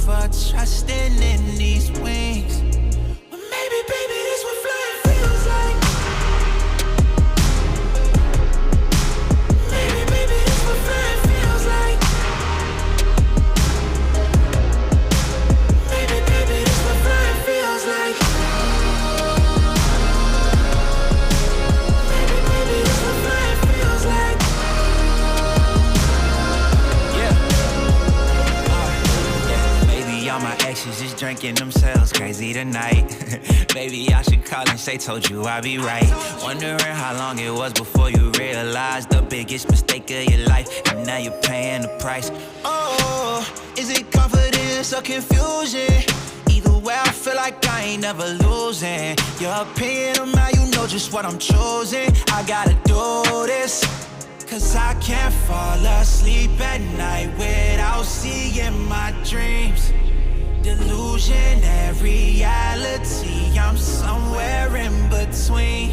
for trusting in these wings. But maybe, baby, this what flying feels like. Maybe, baby, this what flying feels like. Maybe, baby, this what flying feels like. Maybe, baby, this what flying feels like. All my exes just drinking themselves crazy tonight. Maybe I should call and say, told you I'd be right. Wondering how long it was before you realized the biggest mistake of your life, and now you're paying the price. Oh, is it confidence or confusion? Either way, I feel like I ain't never losing. Your opinion of mine, you know just what I'm choosing. I gotta do this, cause I can't fall asleep at night without seeing my dreams. Delusion and reality, I'm somewhere in between.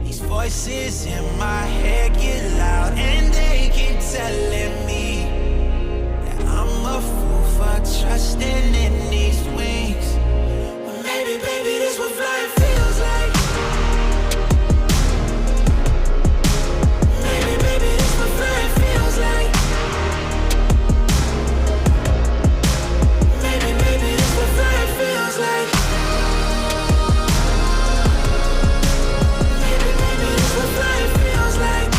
These voices in my head get loud and they keep telling me that I'm a fool for trusting in these wings. But maybe, baby, this what flying feels like. Maybe, baby, this what flying feels like. Maybe, baby, this what flying feels like. Maybe, baby, this what flying feels like.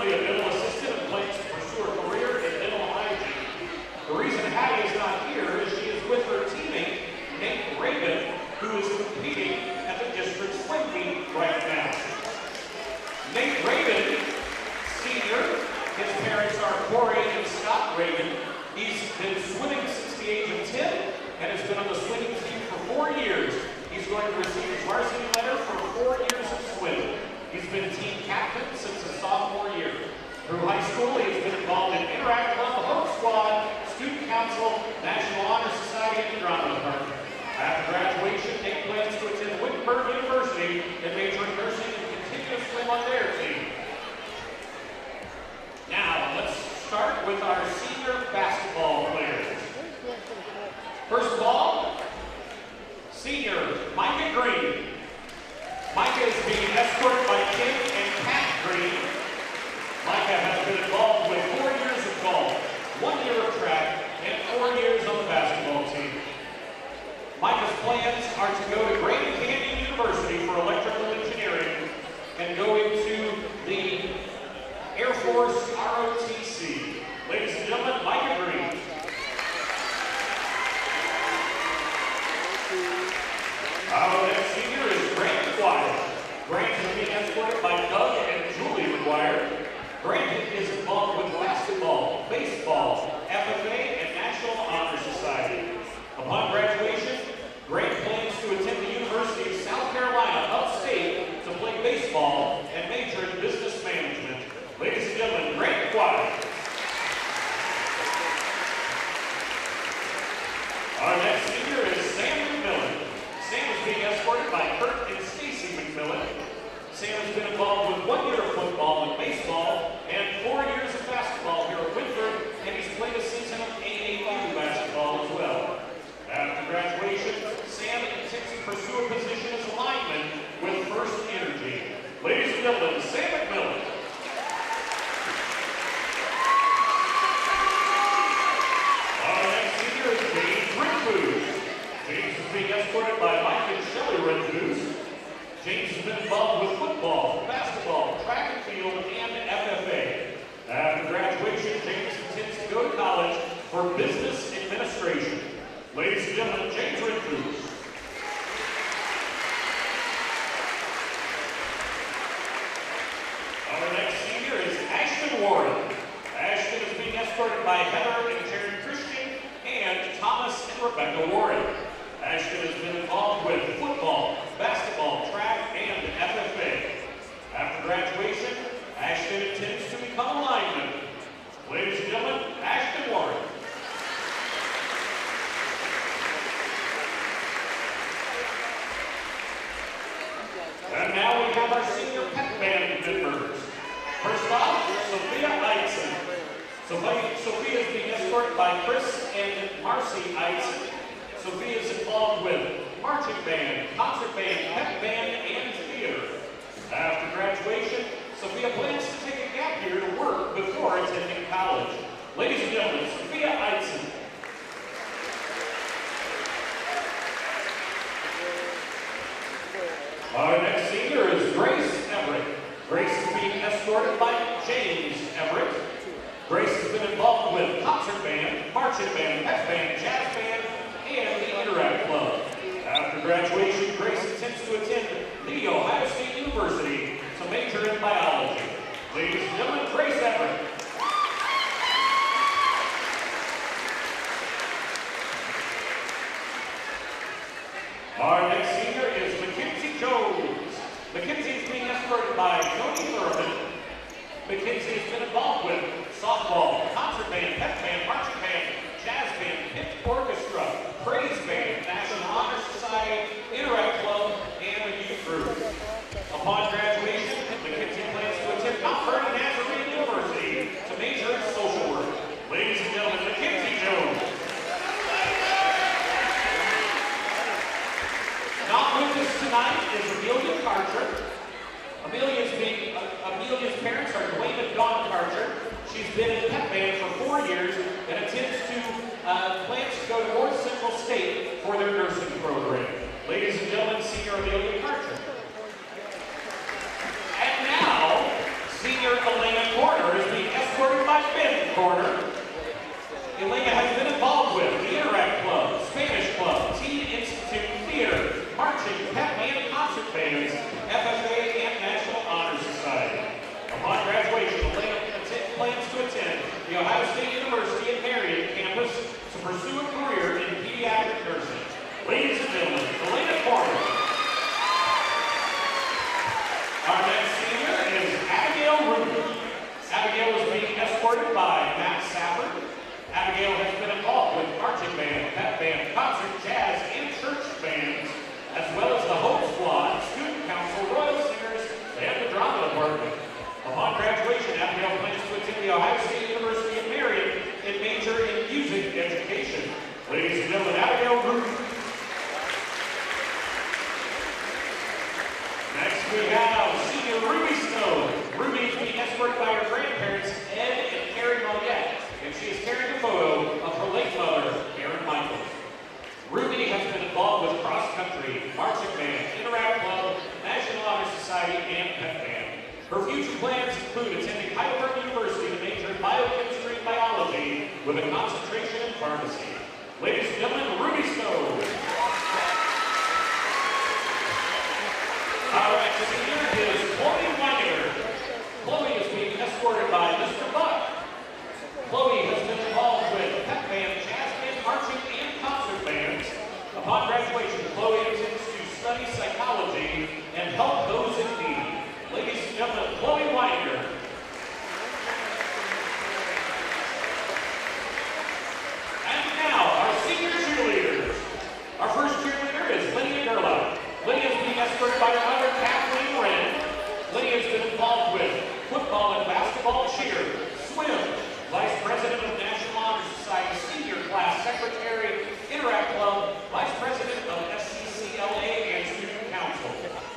currently a dental assistant and plans to pursue a career in dental hygiene. The reason Hattie is not here is she is with her teammate, Nate Raven, who is competing at the district swim meet right now. Nate Raven, senior, his parents are Corey and Scott Raven. He's been swimming since the age of 10 and has been on the swimming team for 4 years. He's going to receive his varsity letter for 4 years of swimming. He's been team captain since his sophomore year. Through high school, he has been involved in Interact Club, the Hope Squad, Student Council, National Honor Society, and the Drama Department. After graduation, Nate plans to attend Wynford University and major in nursing and continue to swim on their team. Now, let's start with our senior basketball players. First of all, senior Micah Green. Micah is being escorted by Kim and Kat Green. Micah has been involved with 4 years of golf, 1 year of track, and 4 years on the basketball team. Micah's plans are to go to Grand Canyon University for electrical engineering and go into the Air Force ROTC. Ladies and gentlemen, Micah Green. Our next senior is Grant McGuire. Grant is being escorted by Doug and Julie McGuire. Grant is involved with basketball, baseball, FFA, and National Honor Society. Upon graduation, Grant plans to attend the University of South Carolina upstate to play baseball and major in business management. Ladies and gentlemen, Grant McGuire. Our next senior is Sam McMillan. Sam is being escorted by Kurt and Stacy McMillan. Sam has been involved with 1 year of football and baseball and 4 years of basketball here at Wynford, and he's played a season of AAU basketball as well. After graduation, Sam intends to pursue a position as a lineman with First Energy. Ladies and gentlemen, Sam McMillan. Our next senior is James Wynford. James is being escorted by Mike and Shelley Wynford. James has been involved with football, basketball, track and field, and FFA. After graduation, James intends to go to college for business administration. Ladies and gentlemen, James Wynford. Our next senior is Ashton Warren. Ashton is being escorted by Heather and Jared Christian and Thomas and Rebecca Warren. Ashton has been involved with football, basketball, track, and FFA. After graduation, Ashton intends to become a lineman. Ladies and gentlemen, Ashton Warren. And now we have our senior pep band members. First off, Sophia Eidson. Sophia is being escorted by Chris and Marcy Eidson. Sophia is involved with marching band, concert band, pep band, and theater. After graduation, Sophia plans to take a gap year to work before attending college. Ladies and gentlemen, Sophia Eidson. Our next senior is Grace Everett. Grace is being escorted by James Everett. Grace has been involved with concert band, marching band, pep band, jazz band, and the Interact Club. After graduation, Grace intends to attend The Ohio State University to major in biology. Ladies and gentlemen, Grace Everett. Our next senior is Mackenzie Jones. Mackenzie is being escorted by Joni Thurman. Mackenzie has been involved with softball, concert band, pep band, marching band, jazz band, hip orchestra, praise band, National Honor Society, Interact Club, and the youth group. Upon graduation, Mackenzie plans to attend Mount Vernon Nazarene University to major in social work. Ladies and gentlemen, Mackenzie Jones. Not with us tonight is Amelia Carter. Amelia's parents are Dwayne and Dawn Carter. She's been in pep band for 4 years and plans to go to North Central State for their nursing program. Ladies and gentlemen, Senior Amelia Carter. And now, Senior Elena Porter. Elena has been involved with the Interact Club, Spanish Club, Teen Institute Theater, marching, pep band, concert bands, FFA, and National Honor Society. Upon graduation, Elena plans to attend the Ohio State University at Marion campus to pursue a career in pediatric nursing. Ladies and gentlemen, Elena Crawford. Our next senior is Abigail Ruby. Abigail is being escorted by Matt Safford. Abigail has been involved with marching band, pep band, concert, jazz, and church bands, as well as the Hope Squad, Student Council, Royal Singers, and the Drama Department. Upon graduation, Abigail plans to attend the Ohio State University at Marion and major in music education. Ladies and gentlemen, Abigail Ruby. Next we have senior Ruby Snow. Ruby is being escorted by her grandparents, Ed and Carrie Moyette, and she is carrying a photo of her late mother, Erin Michaels. Ruby has been involved with cross-country, marching band, Interact Club, National Honor Society, and pep band. Her future plans include attending Heidelberg University to major in biochemistry and biology with a concentration in pharmacy. Ladies and gentlemen, Ruby Snow. All right, the senior is Chloe Weiner. Chloe is being escorted by Mr. Buck. Chloe has been involved with pep band, jazz band, marching, and concert bands. Upon graduation, Chloe intends to study psychology and help those in need. Ladies and gentlemen, Chloe Weiner. And now, our senior cheerleaders. Our first cheerleader is Lydia Gerlach. Lydia is being escorted by her mother, Kathleen Wren. Lydia has been involved with football and basketball, cheer, swim, Vice President of National Honor Society, Senior Class Secretary, Interact Club, Vice President of SCCLA, and Student Council.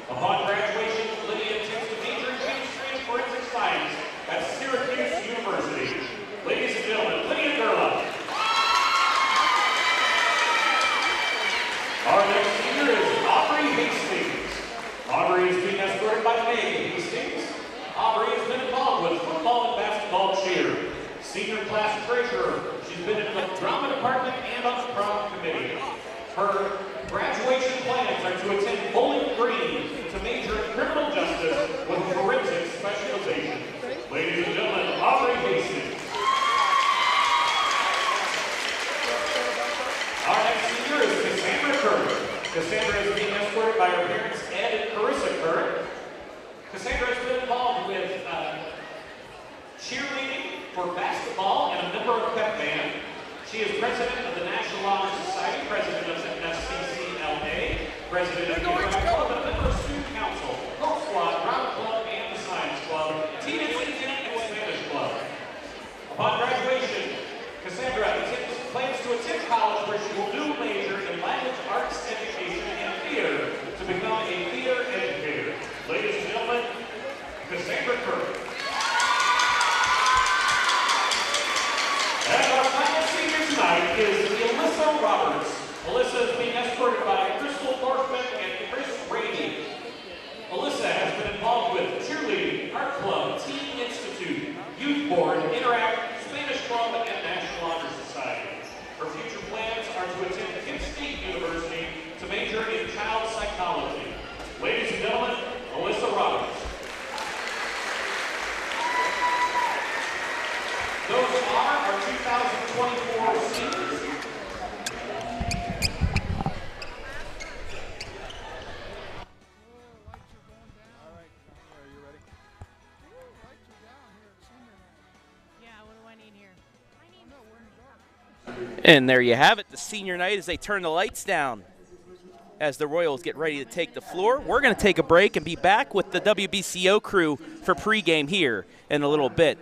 Upon graduation, Lydia intends to major in chemistry and forensic science at Syracuse University. Ladies and gentlemen, Lydia Gerlach. Our next senior is Aubrey Hastings. Aubrey is being escorted by Meg Hastings. Aubrey has been involved with football and basketball cheer. Senior class treasurer. She's been in the drama department and on the prom committee. Her graduation plans are to attend Bowling Green to major in criminal justice with forensic specialization. Ladies and gentlemen, Aubrey Hastings. Our next senior is Cassandra Curran. Cassandra is being escorted by her parents, Ed and Carissa Curran. Cassandra has been involved with cheerleading for basketball and a member of pep band. She is president of the National Honor Society, president of SCCLA, president of the Interact Club, and a member of Student Council, Hope Squad, Drama Club, and the Science Club, Teen Institute, and Spanish Club. Upon graduation, Cassandra plans to attend college where she will do a major in language arts education and theater to become a theater educator. Ladies and gentlemen, Cassandra Curran. And our final senior tonight is Alyssa Roberts. Alyssa is being escorted by Crystal Dorfman and Chris Brady. Alyssa has been involved with cheerleading, art club, Teen Institute, Youth Board, Interact, Spanish Club, and National Honor Society. Her future plans are to attend Kent State University to major in child psychology. Ladies and gentlemen, Alyssa Roberts. Those are our 2024 seniors. And there you have it, the senior night as they turn the lights down. As the Royals get ready to take the floor, we're going to take a break and be back with the WBCO crew for pregame here in a little bit.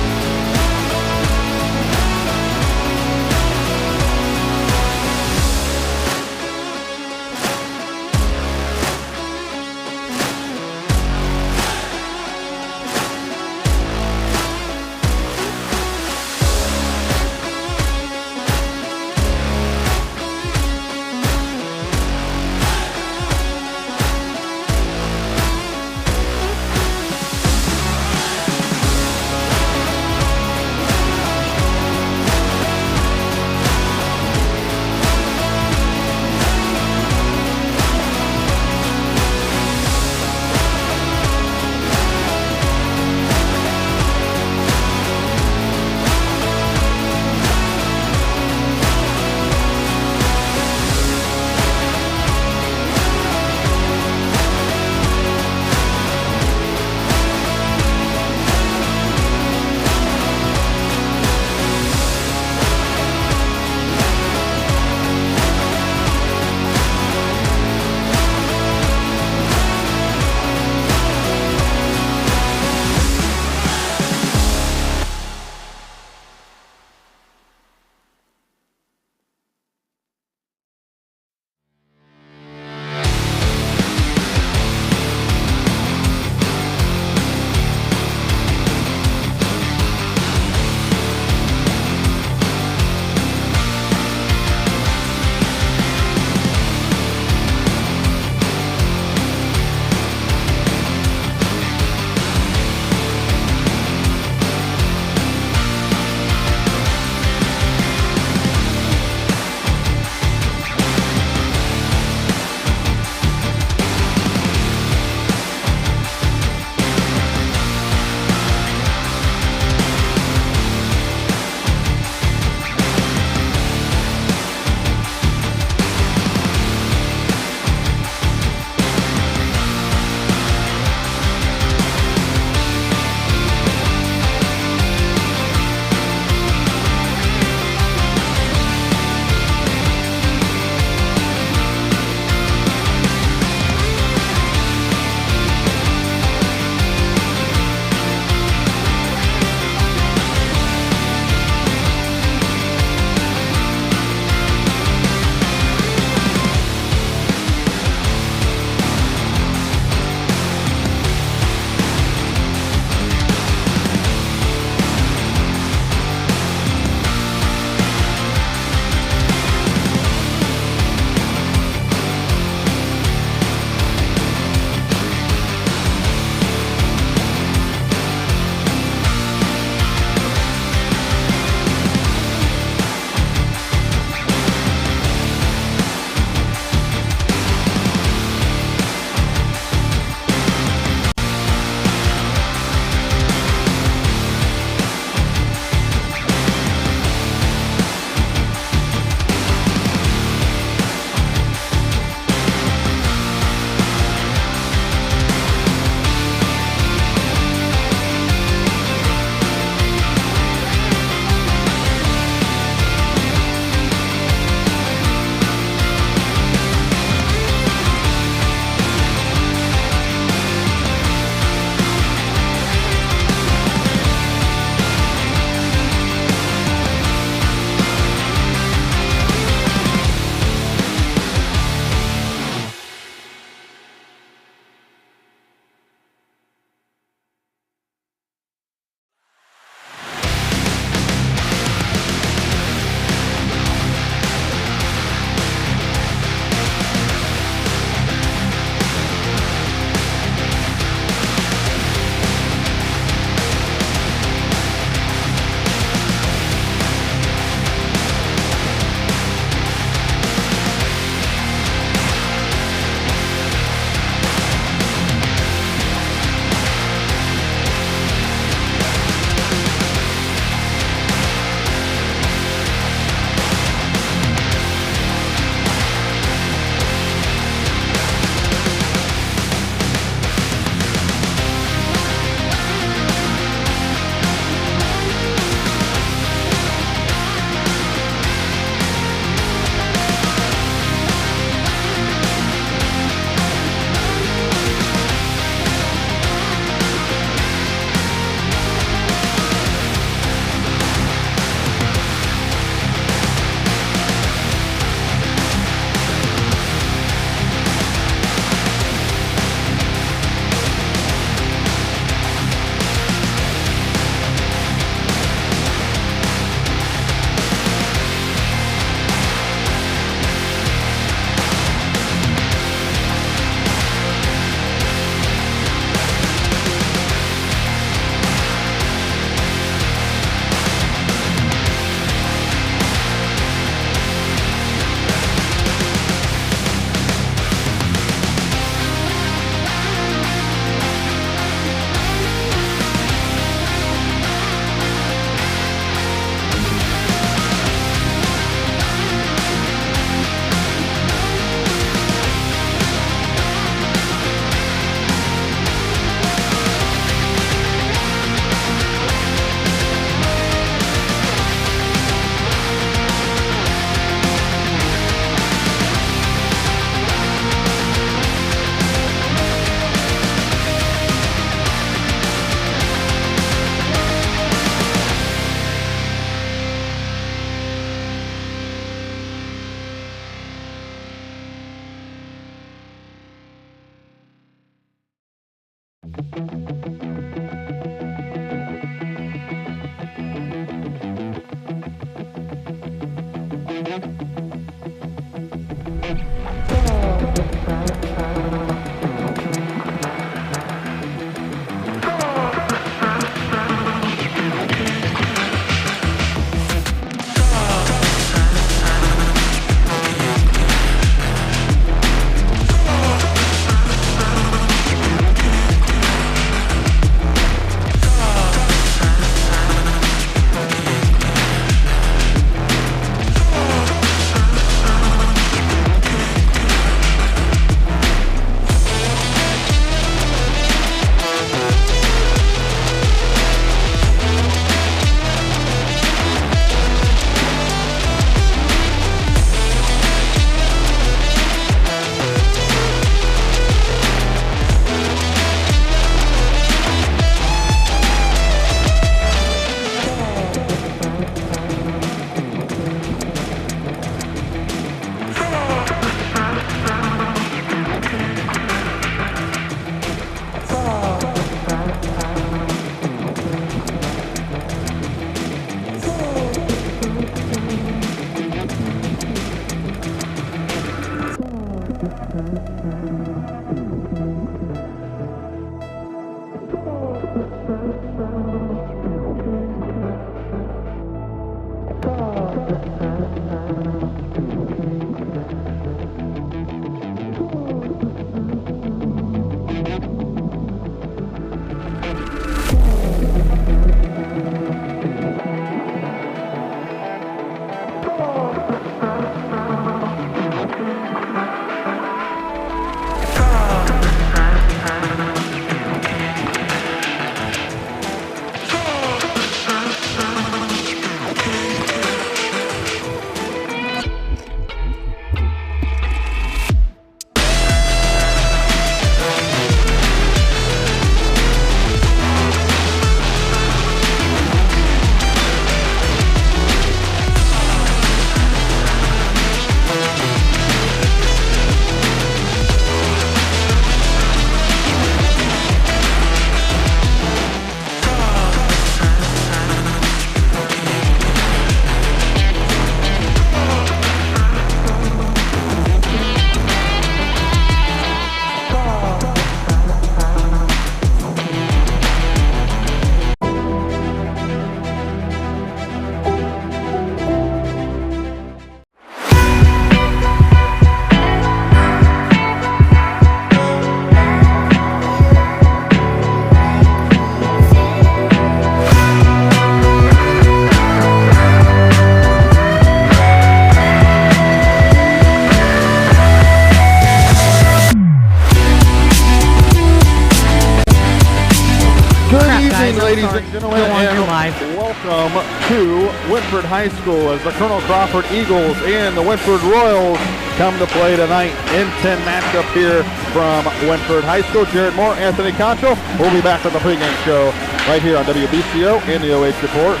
Ladies and gentlemen, and welcome to Wynford High School as the Colonel Crawford Eagles and the Wynford Royals come to play tonight in 10 matchup here from Wynford High School. Jared Moore, Anthony Concho. We'll be back with the pregame show right here on WBCO and the OH Report.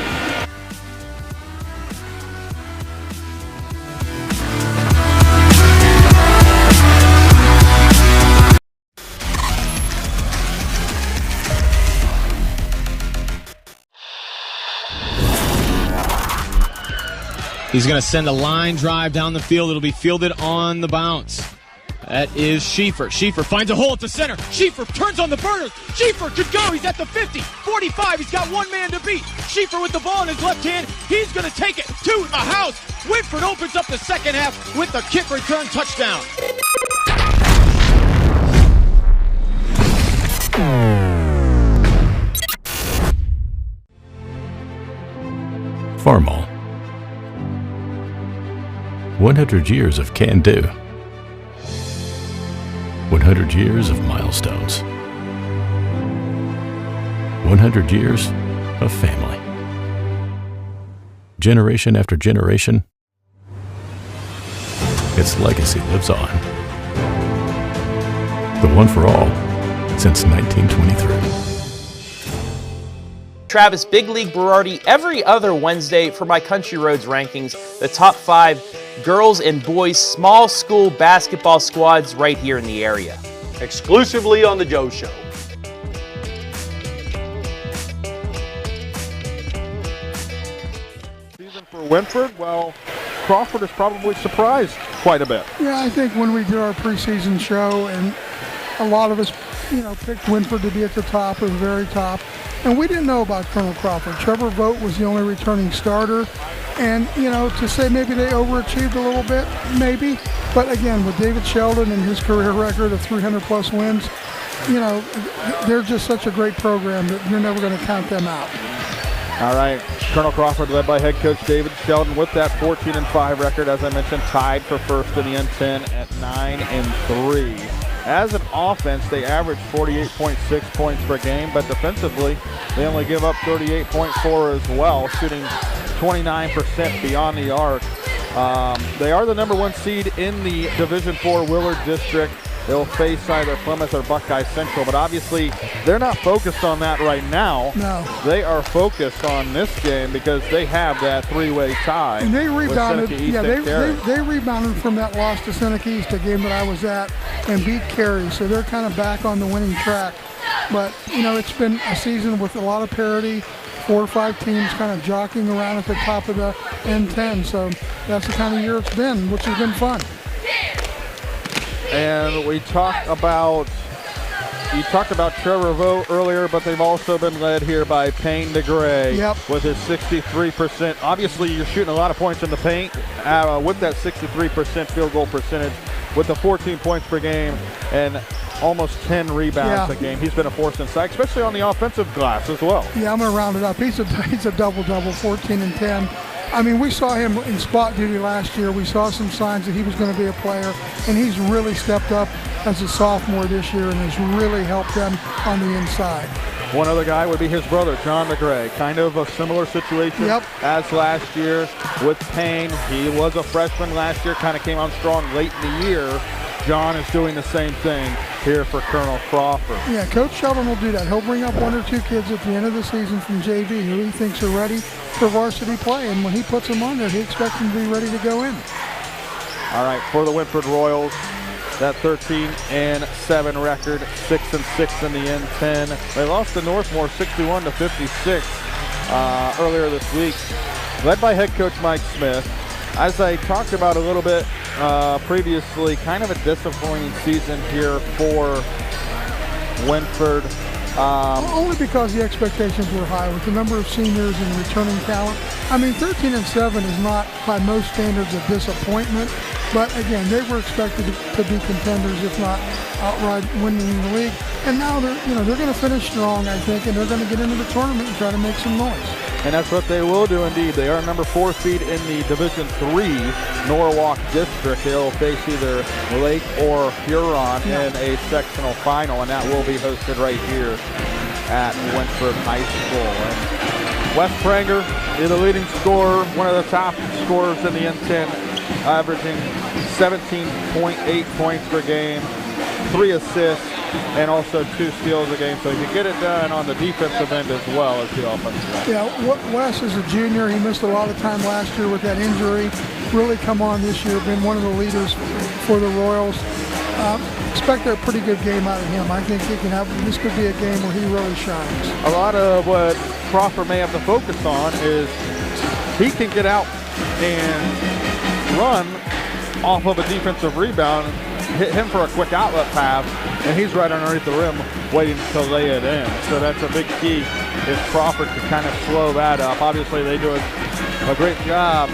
He's going to send a line drive down the field. It'll be fielded on the bounce. That is Schieffer. Schieffer finds a hole at the center. Schieffer turns on the burners. Schieffer could go. He's at the 50, 45. He's got one man to beat. Schieffer with the ball in his left hand. He's going to take it to the house. Wynford opens up the second half with the kick return touchdown. Farmall. 100 years of can-do. 100 years of milestones. 100 years of family. Generation after generation, its legacy lives on. The one for all since 1923. Travis Big League Berardi every other Wednesday for my Country Roads rankings, the top 5 girls and boys small school basketball squads right here in the area. Exclusively on The Joe Show. Season for Wynford, well, Crawford is probably surprised quite a bit. Yeah, I think when we did our preseason show, and a lot of us, picked Wynford to be at the top or the very top, and we didn't know about Colonel Crawford. Trevor Vogt was the only returning starter, and, to say maybe they overachieved a little bit, maybe. But again, with David Sheldon and his career record of 300-plus wins, they're just such a great program that you're never going to count them out. All right, Colonel Crawford led by head coach David Sheldon with that 14-5 record, as I mentioned, tied for first in the N10 at 9-3. As an offense, they average 48.6 points per game, but defensively, they only give up 38.4 as well, shooting 29% beyond the arc. They are the number 1 seed in the Division IV Willard District. They'll face either Plymouth or Buckeye Central, but obviously they're not focused on that right now. No. They are focused on this game because they have that 3-way tie. And they rebounded. Yeah, they rebounded from that loss to Seneca East, a game that I was at, and beat Cary. So they're kind of back on the winning track. But, it's been a season with a lot of parity. 4 or 5 teams kind of jockeying around at the top of the N10. So that's the kind of year it's been, which has been fun. And you talked about Trevor Vogt earlier, but they've also been led here by Payne DeGray with his 63%. Obviously, you're shooting a lot of points in the paint with that 63% field goal percentage, with the 14 points per game and almost 10 rebounds a game. He's been a force inside, especially on the offensive glass as well. Yeah, I'm going to round it up. He's a double-double, 14 and 10. I mean, we saw him in spot duty last year. We saw some signs that he was going to be a player, and he's really stepped up as a sophomore this year and has really helped them on the inside. One other guy would be his brother, John DeGray. Kind of a similar situation as last year with Payne. He was a freshman last year, kind of came on strong late in the year. John is doing the same thing here for Colonel Crawford. Yeah, Coach Sheldon will do that. He'll bring up 1 or 2 kids at the end of the season from JV who he thinks are ready for varsity play, and when he puts them on there, he expects them to be ready to go in. All right, for the Wynford Royals, that 13-7 record, 6-6 in the N10. They lost to Northmore 61-56 earlier this week, led by head coach Mike Smith. As I talked about a little bit previously, kind of a disappointing season here for Wynford. Only because the expectations were high with the number of seniors and returning talent. I mean, 13-7 is not, by most standards, a disappointment. But again, they were expected to be contenders, if not outright winning the league. And now they're going to finish strong, I think, and they're going to get into the tournament and try to make some noise. And that's what they will do indeed. They are number 4 seed in the Division III Norwalk District. They'll face either Lake or Huron in a sectional final, and that will be hosted right here at Wynford High School. And Wes Pranger is the leading scorer, one of the top scorers in the N10, averaging 17.8 points per game, 3 assists, and also 2 steals a game. So he can get it done on the defensive end as well as the offensive end. Yeah, Wes is a junior. He missed a lot of time last year with that injury. Really come on this year, been one of the leaders for the Royals. Expect a pretty good game out of him. I think he can have, this could be a game where he really shines. A lot of what Crawford may have to focus on is he can get out and run off of a defensive rebound, hit him for a quick outlet pass, and he's right underneath the rim waiting to lay it in. So that's a big key if Crawford could kind of slow that up. Obviously they do a great job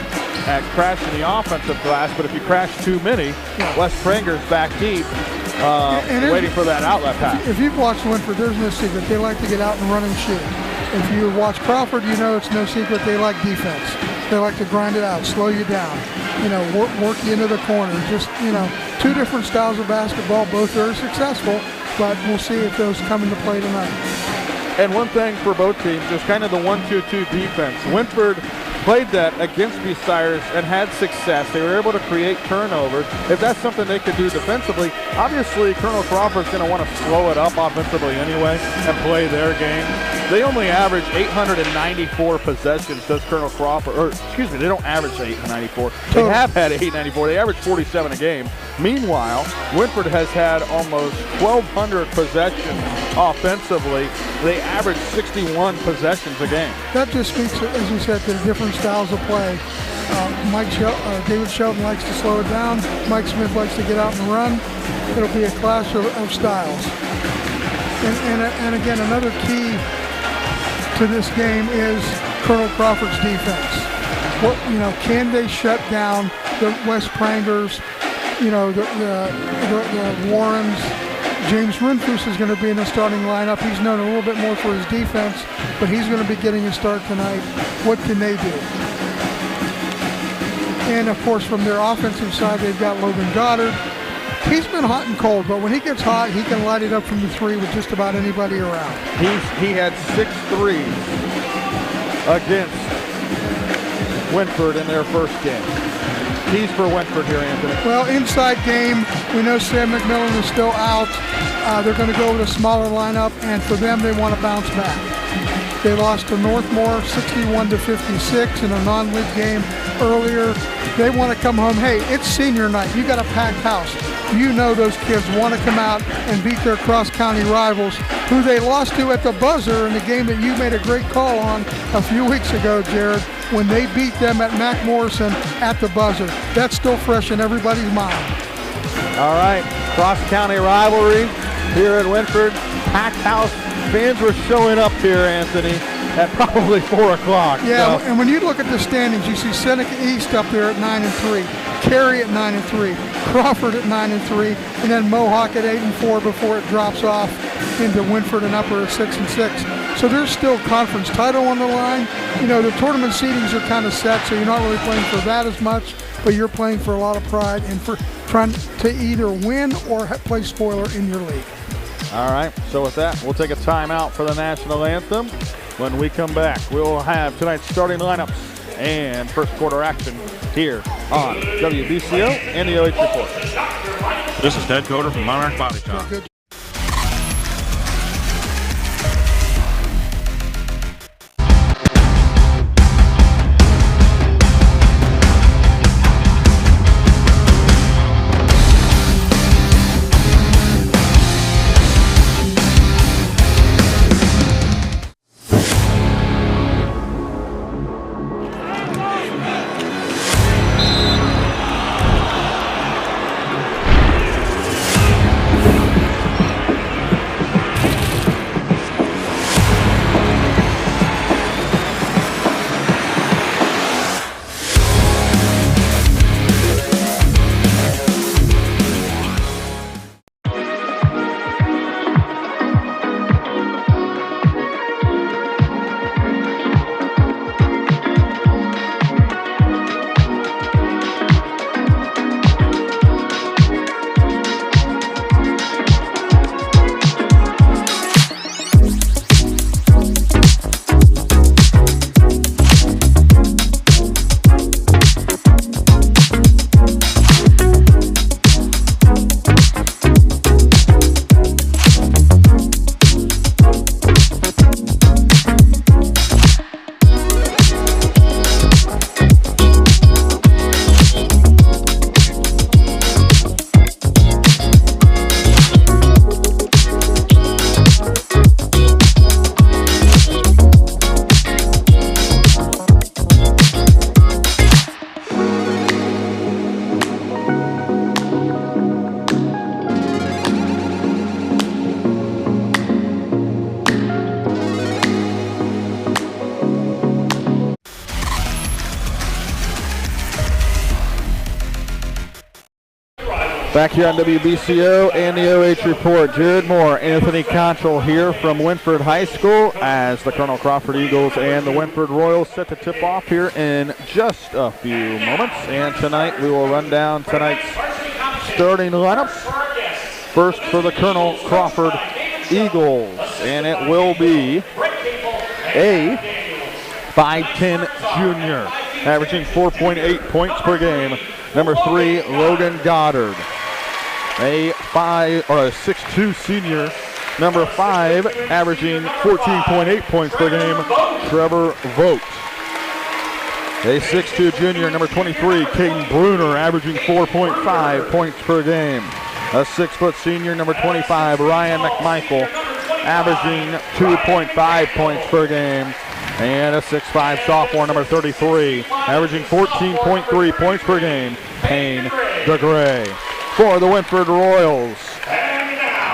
at crashing the offensive glass, but if you crash too many, Wes Pranger's back deep waiting for that outlet pass. If you've watched Wynford, there's no secret. They like to get out and run and shoot. If you watch Crawford, you know it's no secret they like defense. They like to grind it out, slow you down, work you into the corner. Just, 2 different styles of basketball, both very successful, but we'll see if those come into play tonight. And one thing for both teams is kind of the 1-2-2 defense. Wynford played that against BUCYRUS and had success. They were able to create turnovers. If that's something they could do defensively, obviously Colonel Crawford's going to want to slow it up offensively anyway and play their game. They only average 894 possessions, does Colonel Crawford, or excuse me, they don't average 894. They have had 894. They average 47 a game. Meanwhile, Wynford has had almost 1,200 possessions offensively. They average 61 possessions a game. That just speaks, as you said, to the different styles of play. David Shelton likes to slow it down. Mike Smith likes to get out and run. It'll be a clash of styles. And again, another key to this game is Colonel Crawford's defense. Can they shut down the West Prangers, the Warrens? James Wynford is going to be in the starting lineup. He's known a little bit more for his defense, but he's going to be getting a start tonight. What can they do? And, of course, from their offensive side, they've got Logan Goddard. He's been hot and cold, but when he gets hot, he can light it up from the three with just about anybody around. He had 6 threes against Wynford in their first game. Keys for Wynford here, Anthony. Well, inside game, we know Sam McMillan is still out. They're going to go with a smaller lineup, and for them, they want to bounce back. They lost to Northmore 61-56 in a non-league game earlier. They want to come home. Hey, it's senior night. You got a packed house. You know those kids want to come out and beat their cross-county rivals, who they lost to at the buzzer in the game that you made a great call on a few weeks ago, Jared, when they beat them at Mac Morrison at the buzzer. That's still fresh in everybody's mind. All right, cross-county rivalry here at Wynford. Packed house. Fans were showing up here, Anthony, at probably 4 o'clock. Yeah, so. And when you look at the standings, you see Seneca East up there at 9-3, Cary at 9-3, Crawford at 9-3, and then Mohawk at 8-4 before it drops off into Wynford and Upper at 6-6. So there's still conference title on the line. The tournament seedings are kind of set, so you're not really playing for that as much, but you're playing for a lot of pride and for trying to either win or play spoiler in your league. All right, so with that, we'll take a timeout for the national anthem. When we come back, we'll have tonight's starting lineups and first quarter action here on WBCO and the OH Report. This is Ted Coder from Monarch Body Shop. Back here on WBCO and the OH Report, Jared Moore, Anthony Contrell here from Wynford High School as the Colonel Crawford Eagles and the Wynford Royals set to tip off here in just a few moments. And tonight we will run down tonight's starting lineups. First for the Colonel Crawford Eagles, and it will be a 5'10" junior, averaging 4.8 points per game. Number 3, Logan Goddard. A 6'2" senior, number 5, averaging 14.8 points per game, Trevor Vogt. A 6'2 junior, number 23, Caden Bruner, averaging 4.5 points per game. A 6' senior, number 25, Ryan McMichael, averaging 2.5 points per game. And a 6'5 sophomore, number 33, averaging 14.3 points per game, Payne DeGray. For the Wynford Royals,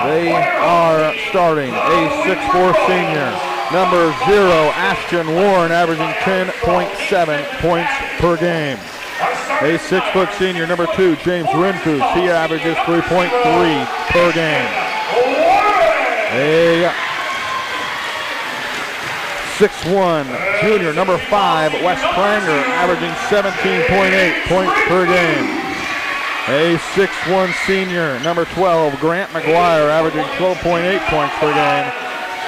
they are starting a 6'4 senior, number 0, Ashton Warren, averaging 10.7 points per game. A 6' senior, number 2, James Wynford, he averages 3.3 per game. A 6'1 junior, number 5, Wes Pranger, averaging 17.8 points per game. A 6'1 senior, number 12, Grant McGuire, averaging 12.8 points per game.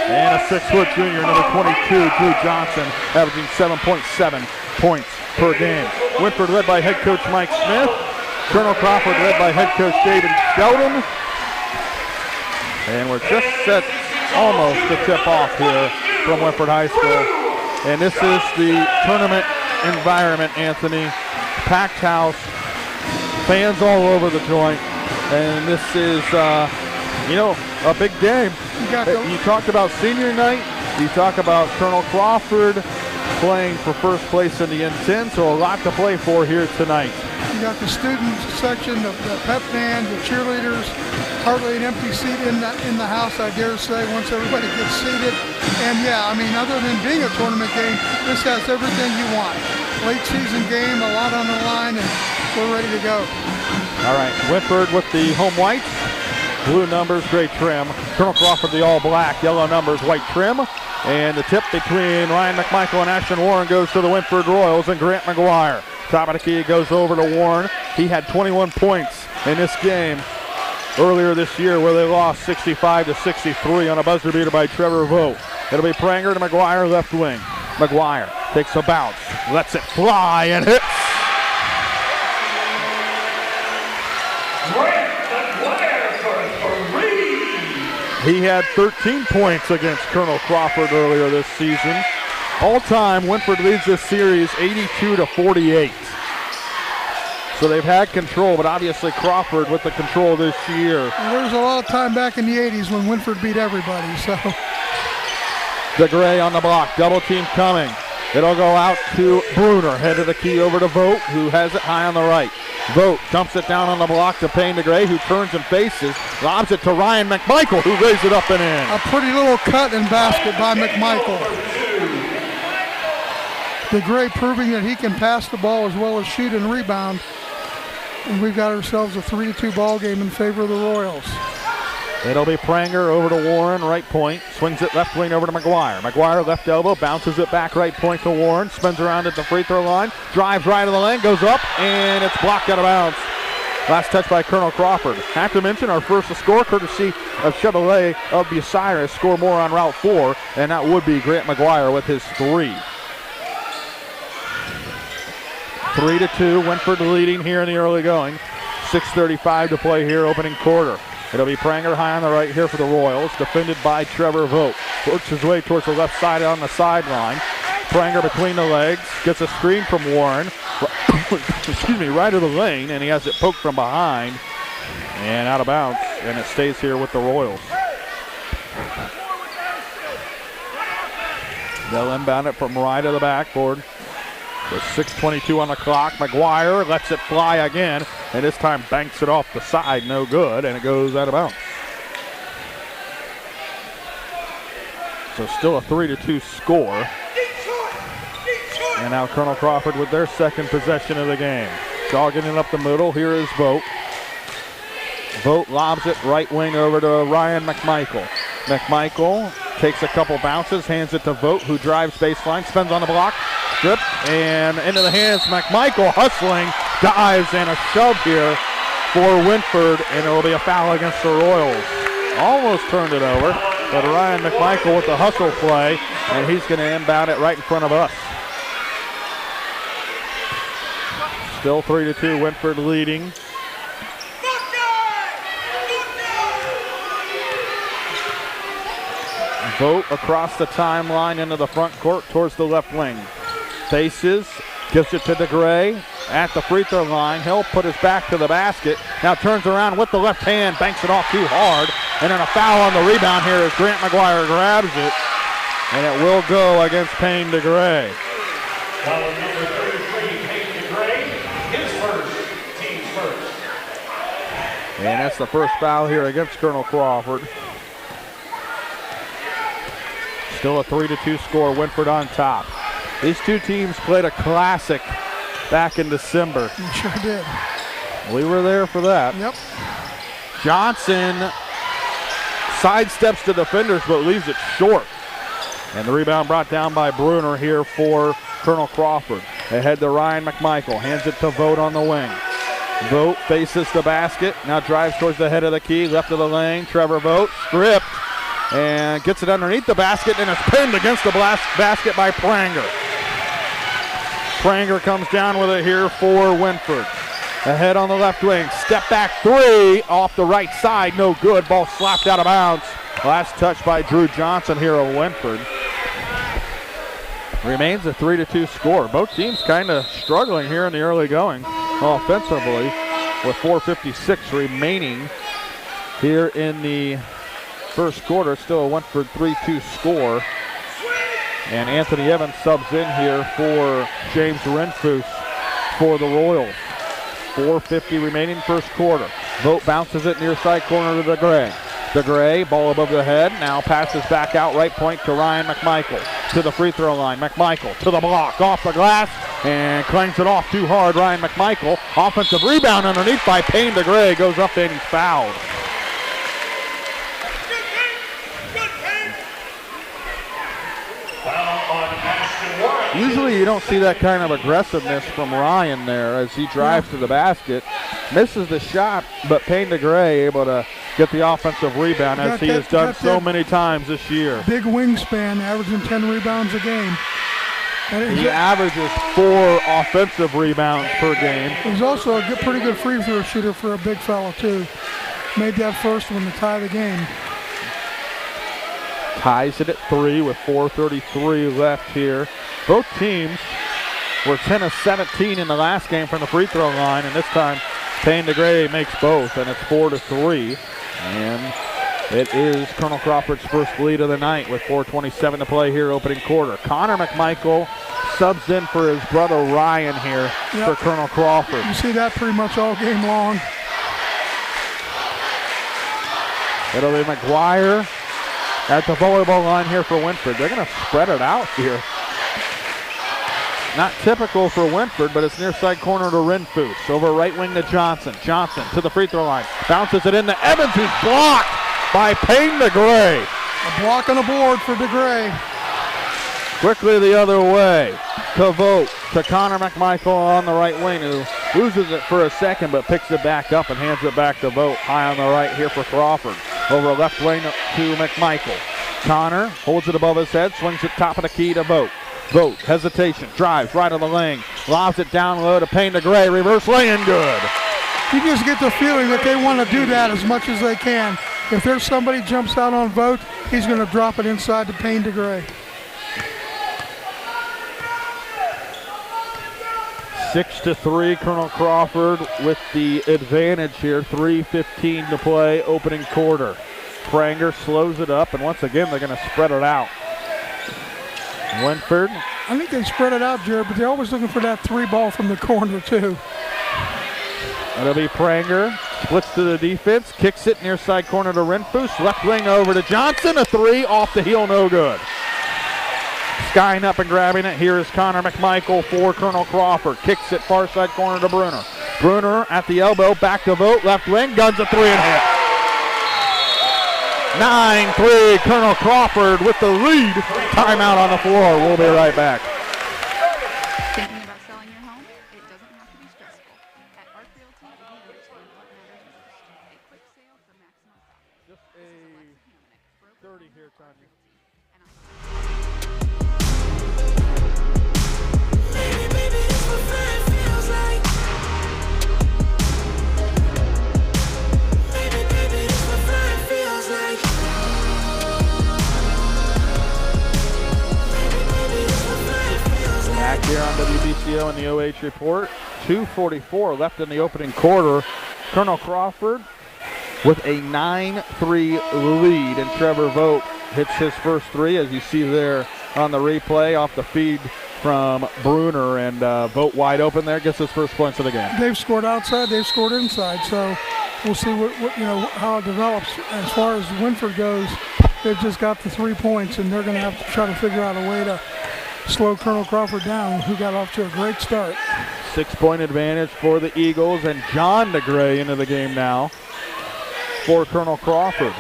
And a 6' junior, number 22, Drew Johnson, averaging 7.7 points per game. Wynford led by head coach Mike Smith. Colonel Crawford led by head coach David Sheldon. And we're just set almost to tip off here from Wynford High School. And this is the tournament environment, Anthony. Packed house, fans all over the joint. And this is, a big game. You talked about senior night. You talk about Colonel Crawford playing for first place in the N10, so a lot to play for here tonight. You got the student section, the pep band, the cheerleaders. Hardly an empty seat in the house, I dare say, once everybody gets seated. And yeah, I mean, other than being a tournament game, this has everything you want. Late season game, a lot on the line, and we're ready to go. All right, Wynford with the home whites. Blue numbers, gray trim. Colonel Crawford, the all black, yellow numbers, white trim. And the tip between Ryan McMichael and Ashton Warren goes to the Wynford Royals and Grant McGuire. Top of the key goes over to Warren. He had 21 points in this game earlier this year where they lost 65-63 on a buzzer beater by Trevor Vogt. It'll be Pranger to McGuire, left wing. McGuire takes a bounce, lets it fly and hits. He had 13 points against Colonel Crawford earlier this season. All time, Wynford leads this series 82-48. So they've had control, but obviously Crawford with the control this year. Well, there was a lot of time back in the 80s when Wynford beat everybody, so. DeGray on the block, double team coming. It'll go out to Bruner, head of the key over to Vogt, who has it high on the right. Vogt dumps it down on the block to Payne DeGray, who turns and faces, lobs it to Ryan McMichael, who lays it up and in. A pretty little cut and basket by McMichael. DeGray proving that he can pass the ball as well as shoot and rebound. And we've got ourselves a 3-2 ball game in favor of the Royals. It'll be Pranger over to Warren, right point. Swings it left wing over to McGuire. McGuire left elbow, bounces it back right point to Warren. Spins around at the free throw line. Drives right of the lane, goes up, and it's blocked out of bounds. Last touch by Colonel Crawford. Have to mention our first to score, courtesy of Chevrolet of BUCYRUS. Score more on Route 4, and that would be Grant McGuire with his 3. 3-2, Wynford leading here in the early going. 6:35 to play here, opening quarter. It'll be Pranger high on the right here for the Royals, defended by Trevor Vogt. Works his way towards the left side on the sideline. Pranger between the legs, gets a screen from Warren. Right of the lane, and he has it poked from behind and out of bounds, and it stays here with the Royals. They'll inbound it from right of the backboard. With 6:22 on the clock, McGuire lets it fly again, and this time banks it off the side, no good, and it goes out of bounds. So still a 3-2 score. And now Colonel Crawford with their second possession of the game. Jogging it up the middle, here is Vogt. Vogt lobs it right wing over to Ryan McMichael. McMichael takes a couple bounces, hands it to Vogt, who drives baseline, spins on the block, stripped, and into the hands. McMichael hustling, dives, and a shove here for Wynford, and it will be a foul against the Royals. Almost turned it over, but Ryan McMichael with the hustle play, and he's going to inbound it right in front of us. Still 3-2, Wynford leading. Vogt across the timeline into the front court towards the left wing. Faces, gives it to DeGray at the free throw line. He'll put his back to the basket. Now turns around with the left hand, banks it off too hard. And then a foul on the rebound here as Grant McGuire grabs it. And it will go against Payne DeGray. Foul number 33, Payne DeGray, his first, team's first. And that's the first foul here against Colonel Crawford. Still a 3-2 score, Wynford on top. These two teams played a classic back in December. We sure did. We were there for that. Yep. Johnson sidesteps the defenders but leaves it short. And the rebound brought down by Bruner here for Colonel Crawford. Ahead to Ryan McMichael, hands it to Vogt on the wing. Vogt faces the basket, now drives towards the head of the key, left of the lane. Trevor Vogt stripped and gets it underneath the basket, and it's pinned against the basket by Pranger. Pranger comes down with it here for Wynford. Ahead on the left wing, step back three off the right side, no good. Ball slapped out of bounds. Last touch by Drew Johnson here of Wynford. Remains a 3-2 score. Both teams kind of struggling here in the early going offensively with 4:56 remaining here in the first quarter. Still a Wynford 3-2 score. And Anthony Evans subs in here for James Renfus for the Royals. 4:50 remaining first quarter. Vogt bounces it near side corner to DeGray. DeGray, ball above the head, now passes back out right point to Ryan McMichael. To the free throw line, McMichael to the block, off the glass, and clangs it off too hard. Ryan McMichael, offensive rebound underneath by Payne DeGray, goes up and he's fouled. Usually you don't see that kind of aggressiveness from Ryan there as he drives to the basket. Misses the shot, but Payne DeGray able to get the offensive rebound as he has done so many times this year. Big wingspan, averaging 10 rebounds a game. He averages 4 offensive rebounds per game. He's also a pretty good free throw shooter for a big fella too. Made that first one to tie the game. Ties it at 3 with 4:33 left here. Both teams were 10 of 17 in the last game from the free throw line, and this time Payne DeGray makes both, and it's 4-3. And it is Colonel Crawford's first lead of the night with 4:27 to play here, opening quarter. Connor McMichael subs in for his brother Ryan here for Colonel Crawford. You see that pretty much all game long. It'll be McGuire at the volleyball line here for Wynford. They're going to spread it out here. Not typical for Wynford, but it's near side corner to Renfus. Over right wing to Johnson. Johnson to the free throw line. Bounces it into Evans, who's blocked by Payne DeGray. A block on the board for DeGray. Quickly the other way to Vogt, to Connor McMichael on the right wing, who loses it for a second but picks it back up and hands it back to Vogt. High on the right here for Crawford. Over left wing to McMichael. Connor holds it above his head, swings it top of the key to Vogt. Vogt, hesitation, drives right of the lane, lobs it down low to Payne DeGray, reverse lay-in, good. You just get the feeling that they want to do that as much as they can. If there's somebody jumps out on Vogt, he's going to drop it inside to Payne DeGray. 6-3, Colonel Crawford with the advantage here. 3:15 to play, opening quarter. Pranger slows it up, and once again they're going to spread it out. Wynford. I think they spread it out, Jared, but they're always looking for that 3 ball from the corner too. It'll be Pranger. Splits to the defense, kicks it near side corner to Renfus. Left wing over to Johnson. A 3 off the heel, no good. Skying up and grabbing it. Here is Connor McMichael for Colonel Crawford. Kicks it far side corner to Bruner. Bruner at the elbow, back to Vogt. Left wing, guns a 3 and hit. 9-3, Colonel Crawford with the lead. Timeout on the floor. We'll be right back. Thinking about selling your home? It doesn't have to be stressful. At Arc Realty, we understand what matters most. A quick sale for maximum profit. Just a 30 here, Tanya. Baby, it's what fun feels like. Baby, it's what fun feels like. WBCO and the OH report. 2:44 left in the opening quarter. Colonel Crawford with a 9-3 lead, and Trevor Vogt hits his first three, as you see there on the replay, off the feed from Bruner, and Vogt wide open there, gets his first points of the game. They've scored outside, they've scored inside, so we'll see what how it develops. As far as Wynford goes, they've just got the 3 points, and they're going to have to try to figure out a way to slow Colonel Crawford down, who got off to a great start. 6-point advantage for the Eagles, and John DeGray into the game now for Colonel Crawford.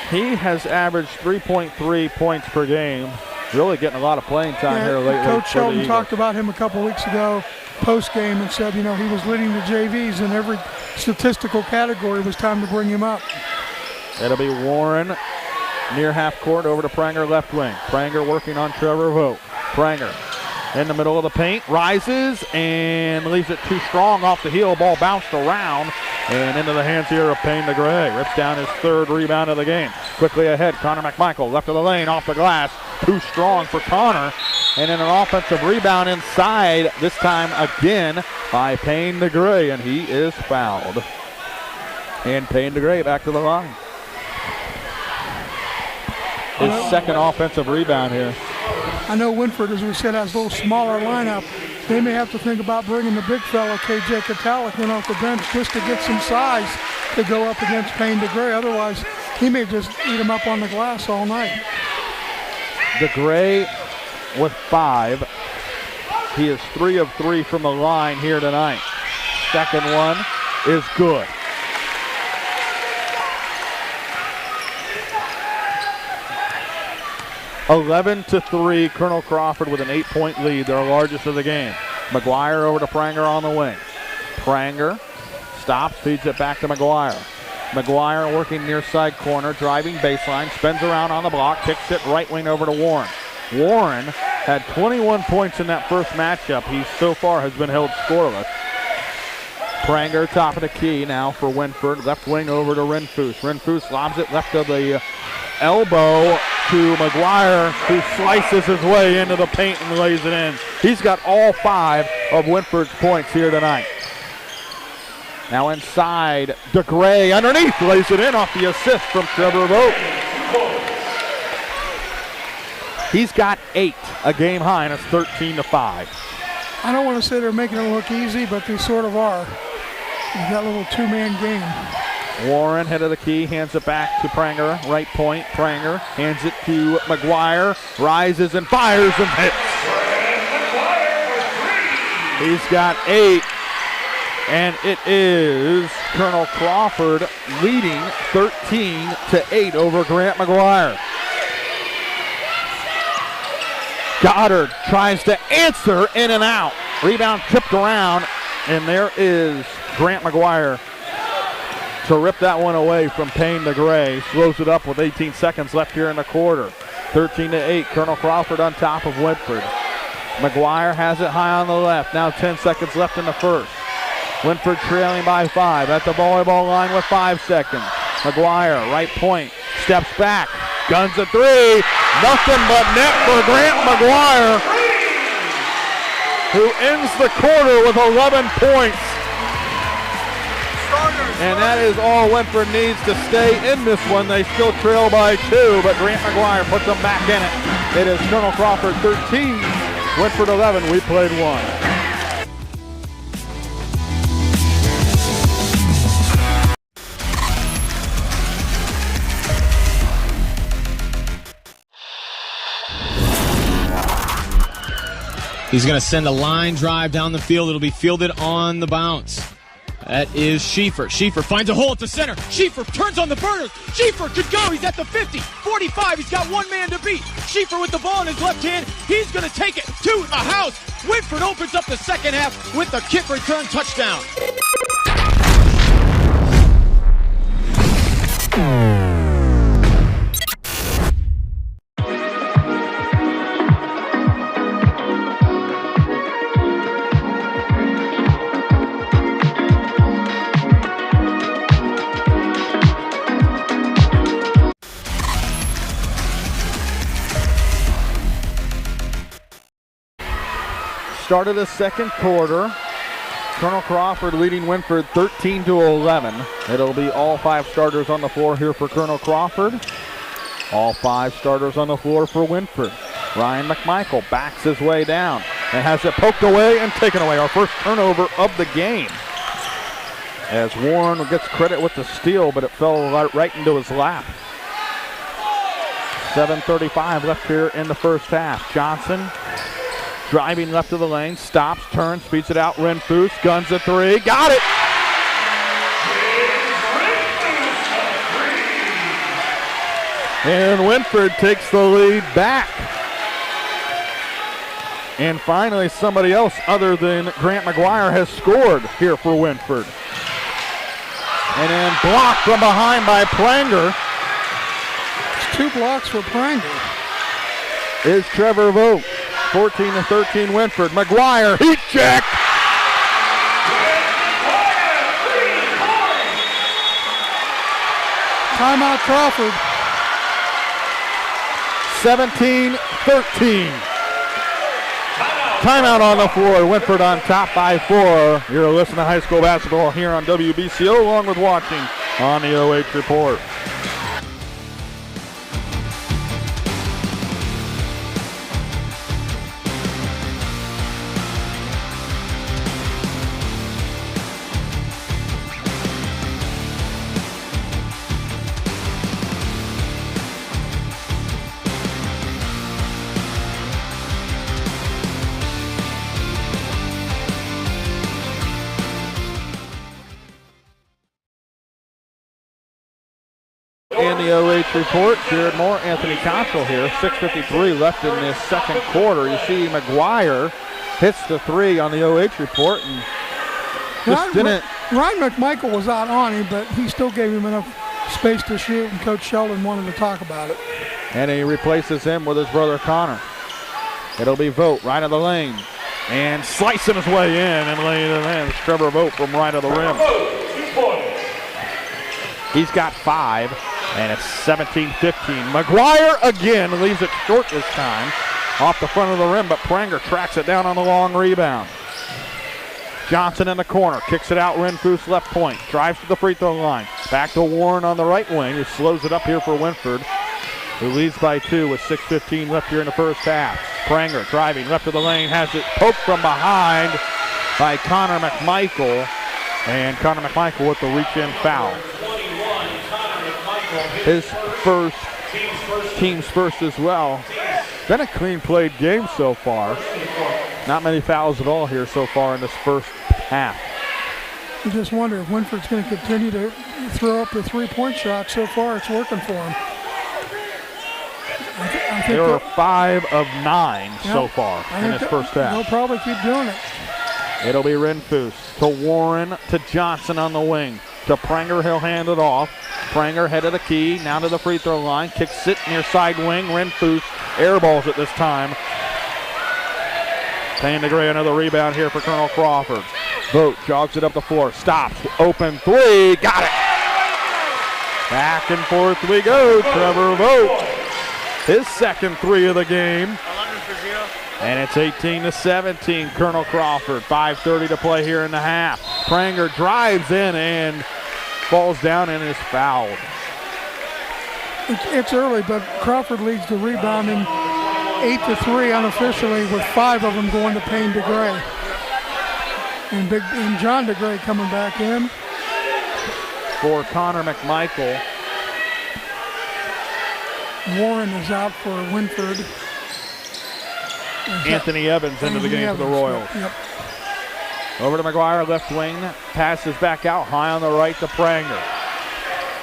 He has averaged 3.3 points per game. Really getting a lot of playing time here lately. Coach Shelton talked about him a couple weeks ago post-game and said, he was leading the JVs in every statistical category. It was time to bring him up. It'll be Warren near half court over to Pranger left wing. Pranger working on Trevor Vogt. Pranger in the middle of the paint, rises and leaves it too strong off the heel. Ball bounced around and into the hands here of Payne DeGray. Rips down his third rebound of the game. Quickly ahead, Connor McMichael, left of the lane, off the glass. Too strong for Connor. And then an offensive rebound inside, this time again by Payne DeGray, and he is fouled. And Payne DeGray back to the line. His second offensive rebound here. I know Wynford, as we said, has a little smaller lineup. They may have to think about bringing the big fella, KJ Katalik, in off the bench just to get some size to go up against Payne DeGray. Otherwise, he may just eat him up on the glass all night. DeGray with 5. He is 3 of 3 from the line here tonight. Second one is good. (11-3), Colonel Crawford with an 8-point lead, their largest of the game. McGuire over to Pranger on the wing. Pranger stops, feeds it back to McGuire. McGuire working near side corner, driving baseline, spins around on the block, kicks it right wing over to Warren. Warren had 21 points in that first matchup. He so far has been held scoreless. Pranger top of the key now for Wynford. Left wing over to Renfus. Renfus lobs it left of the elbow to McGuire, who slices his way into the paint and lays it in. He's got all 5 of Wynford's points here tonight. Now inside, DeGray underneath, lays it in off the assist from Trevor Vogt. He's got 8, a game high, and it's 13-5. I don't want to say they're making it look easy, but they sort of are. You've got a little two-man game. Warren, head of the key, hands it back to Pranger, right point. Pranger hands it to McGuire, rises and fires and hits. He's got 8, and it is Colonel Crawford leading 13-8 over Grant McGuire. Goddard tries to answer, in and out. Rebound tipped around, and there is Grant McGuire to rip that one away from Payne DeGray. Slows it up with 18 seconds left here in the quarter. 13-8, Colonel Crawford on top of Wynford. McGuire has it high on the left. Now 10 seconds left in the first. Wynford trailing by 5 at the volleyball line with 5 seconds. McGuire, right point, steps back, guns a 3. Nothing but net for Grant McGuire, who ends the quarter with 11 points. And that is all Wynford needs to stay in this one. They still trail by 2, but Grant McGuire puts them back in it. It is Colonel Crawford 13, Wynford 11. We played 1. He's going to send a line drive down the field. It'll be fielded on the bounce. That is Schieffer. Schieffer finds a hole at the center. Schieffer turns on the burners. Schieffer could go. He's at the 50, 45. He's got one man to beat. Schieffer with the ball in his left hand. He's going to take it to the house. Wynford opens up the second half with the kick return touchdown. Start of the second quarter. Colonel Crawford leading Wynford 13-11. It'll be all 5 starters on the floor here for Colonel Crawford. All 5 starters on the floor for Wynford. Ryan McMichael backs his way down and has it poked away and taken away. Our first turnover of the game. As Warren gets credit with the steal, but it fell right into his lap. 7:35 left here in the first half. Johnson driving left of the lane, stops, turns, speeds it out. Renfus guns the 3, got it! And Wynford takes the lead back. And finally, somebody else other than Grant McGuire has scored here for Wynford. And then blocked from behind by Pranger. It's 2 blocks for Pranger. Is Trevor Vogt. 14-13 Wynford. McGuire, heat check. Timeout Crawford. 17-13. Timeout on the floor. Wynford on top by 4. You're listening to high school basketball here on WBCO, along with watching on the OH Report. In the OH Report, Jared Moore, Anthony Conchel here. 6:53 left in this second quarter. You see McGuire hits the 3 on the OH Report and just didn't. Ryan McMichael was out on him, but he still gave him enough space to shoot, and Coach Sheldon wanted to talk about it. And he replaces him with his brother Connor. It'll be Vogt right of the lane. And slicing his way in and laying it in. It's Trevor Vogt from right of the rim. 2 points. He's got 5. And it's 17-15. McGuire again leaves it short this time. Off the front of the rim, but Pranger tracks it down on the long rebound. Johnson in the corner, kicks it out. Renfus left point, drives to the free throw line. Back to Warren on the right wing, who slows it up here for Wynford, who leads by 2 with 6:15 left here in the first half. Pranger driving left of the lane, has it poked from behind by Connor McMichael. And Connor McMichael with the reach-in foul. His first, team's first as well. Been a clean played game so far. Not many fouls at all here so far in this first half. You just wonder if Wynford's going to continue to throw up the 3-point shot. So far, it's working for him. I think they were 5 of 9 so far in this first half. They'll probably keep doing it. It'll be Renfus to Warren to Johnson on the wing. To Pranger, he'll hand it off. Pranger head of the key, now to the free throw line. Kicks it near side wing. Renfus airballs it this time. Payne DeGray another rebound here for Colonel Crawford. Vogt jogs it up the floor. Stops. Open 3. Got it. Back and forth we go. Trevor Vogt. His second 3 of the game. And it's 18-17, Colonel Crawford. 5:30 to play here in the half. Pranger drives in and falls down and is fouled. It's early, but Crawford leads the rebounding 8-3 unofficially, with 5 of them going to Payne DeGray. And John DeGray coming back in. For Connor McMichael. Warren is out for Wynford. Anthony Evans into the game for the Royals. Yep. Over to McGuire, left wing. Passes back out, high on the right to Pranger.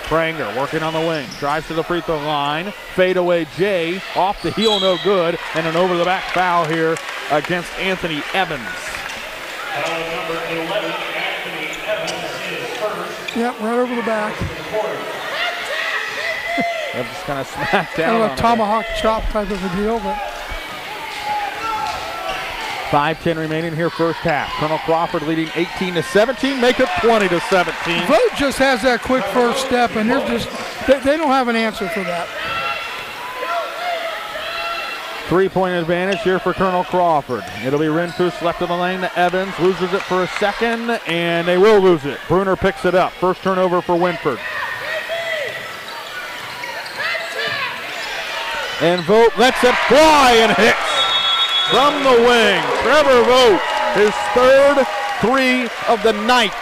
Pranger working on the wing. Drives to the free throw line. Fadeaway Jay. Off the heel, no good. And an over-the-back foul here against Anthony Evans. Foul number 11, Anthony Evans is first. Yep, right over the back. Evans kind of smacked down Kind of on a tomahawk chop type of a deal, but 5:10 remaining here first half. Colonel Crawford leading 18-17, make it 20-17. Vogt just has that quick first step, and they're just they don't have an answer for that. 3-point advantage here for Colonel Crawford. It'll be Renfus left of the lane to Evans. Loses it for a second, and they will lose it. Bruner picks it up. First turnover for Wynford. And Vogt lets it fly and hits from the wing. Trevor Vogt, his third 3 of the night.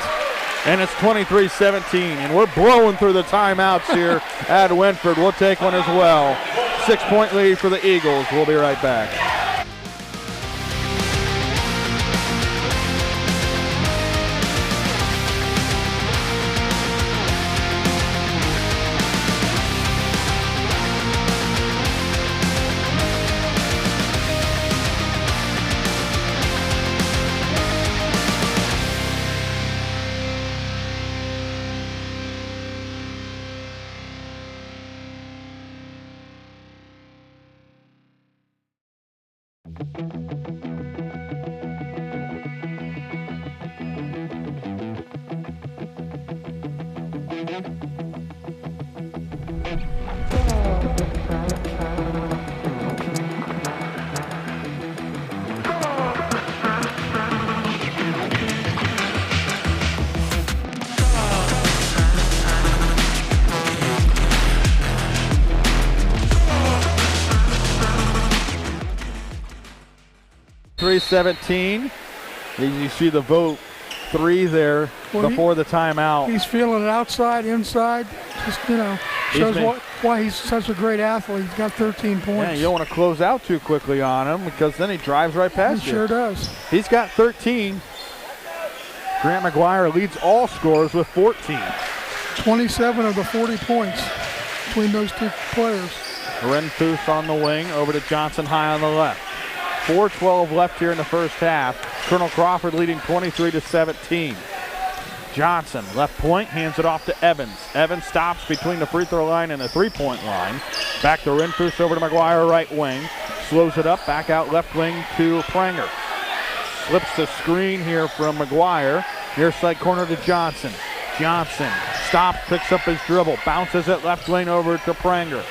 And it's 23-17, and we're blowing through the timeouts here at Wynford. We'll take one as well. 6-point lead for the Eagles. We'll be right back. .317. You see the Vogt 3 there before the timeout. He's feeling it outside, inside. Just, shows why he's such a great athlete. He's got 13 points. Yeah, you don't want to close out too quickly on him because then he drives right past you. He sure does. He's got 13. Grant McGuire leads all scorers with 14. 27 of the 40 points between those two players. Renfus on the wing, over to Johnson high on the left. 4:12 left here in the first half. Colonel Crawford leading 23-17. Johnson, left point, hands it off to Evans. Evans stops between the free throw line and the three-point line. Back to Renfus, over to McGuire, right wing. Slows it up, back out left wing to Pranger. Slips the screen here from McGuire. Near side corner to Johnson. Johnson stops, picks up his dribble, bounces it left lane over to Pranger.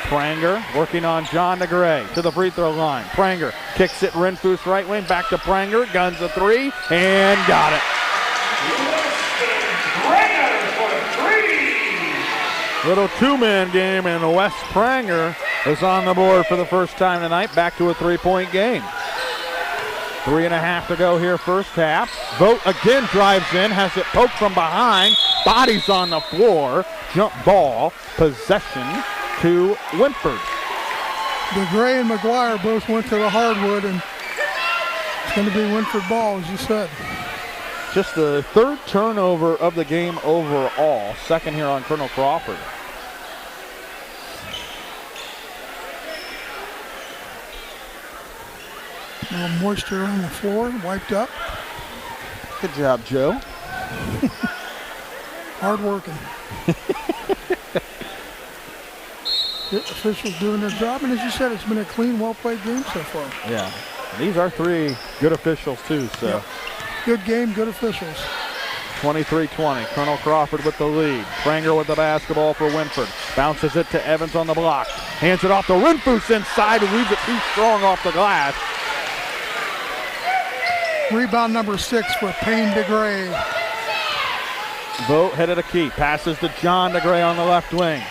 Pranger working on John DeGray to the free throw line. Pranger kicks it Renfus right wing, back to Pranger, guns a three, and got it. Little two-man game, and Wes Pranger is on the board for the first time tonight, back to a three-point game. 3.5 to go here first half. Vogt again drives in, has it poked from behind, bodies on the floor, jump ball, possession to Wynford. DeGray and McGuire both went to the hardwood, and it's going to be Wynford ball, as you said. Just the third turnover of the game overall. Second here on Colonel Crawford. A little moisture on the floor, wiped up. Good job, Joe. Hard working. The officials doing their job, and as you said, it's been a clean, well-played game so far. Yeah, these are three good officials too, so. Yep. Good game, good officials. 23-20, Colonel Crawford with the lead. Pranger with the basketball for Wynford. Bounces it to Evans on the block. Hands it off to Renfus inside, who leaves it too strong off the glass. Rebound number 6 for Payne DeGray. Vogt headed a key, passes to John DeGray on the left wing.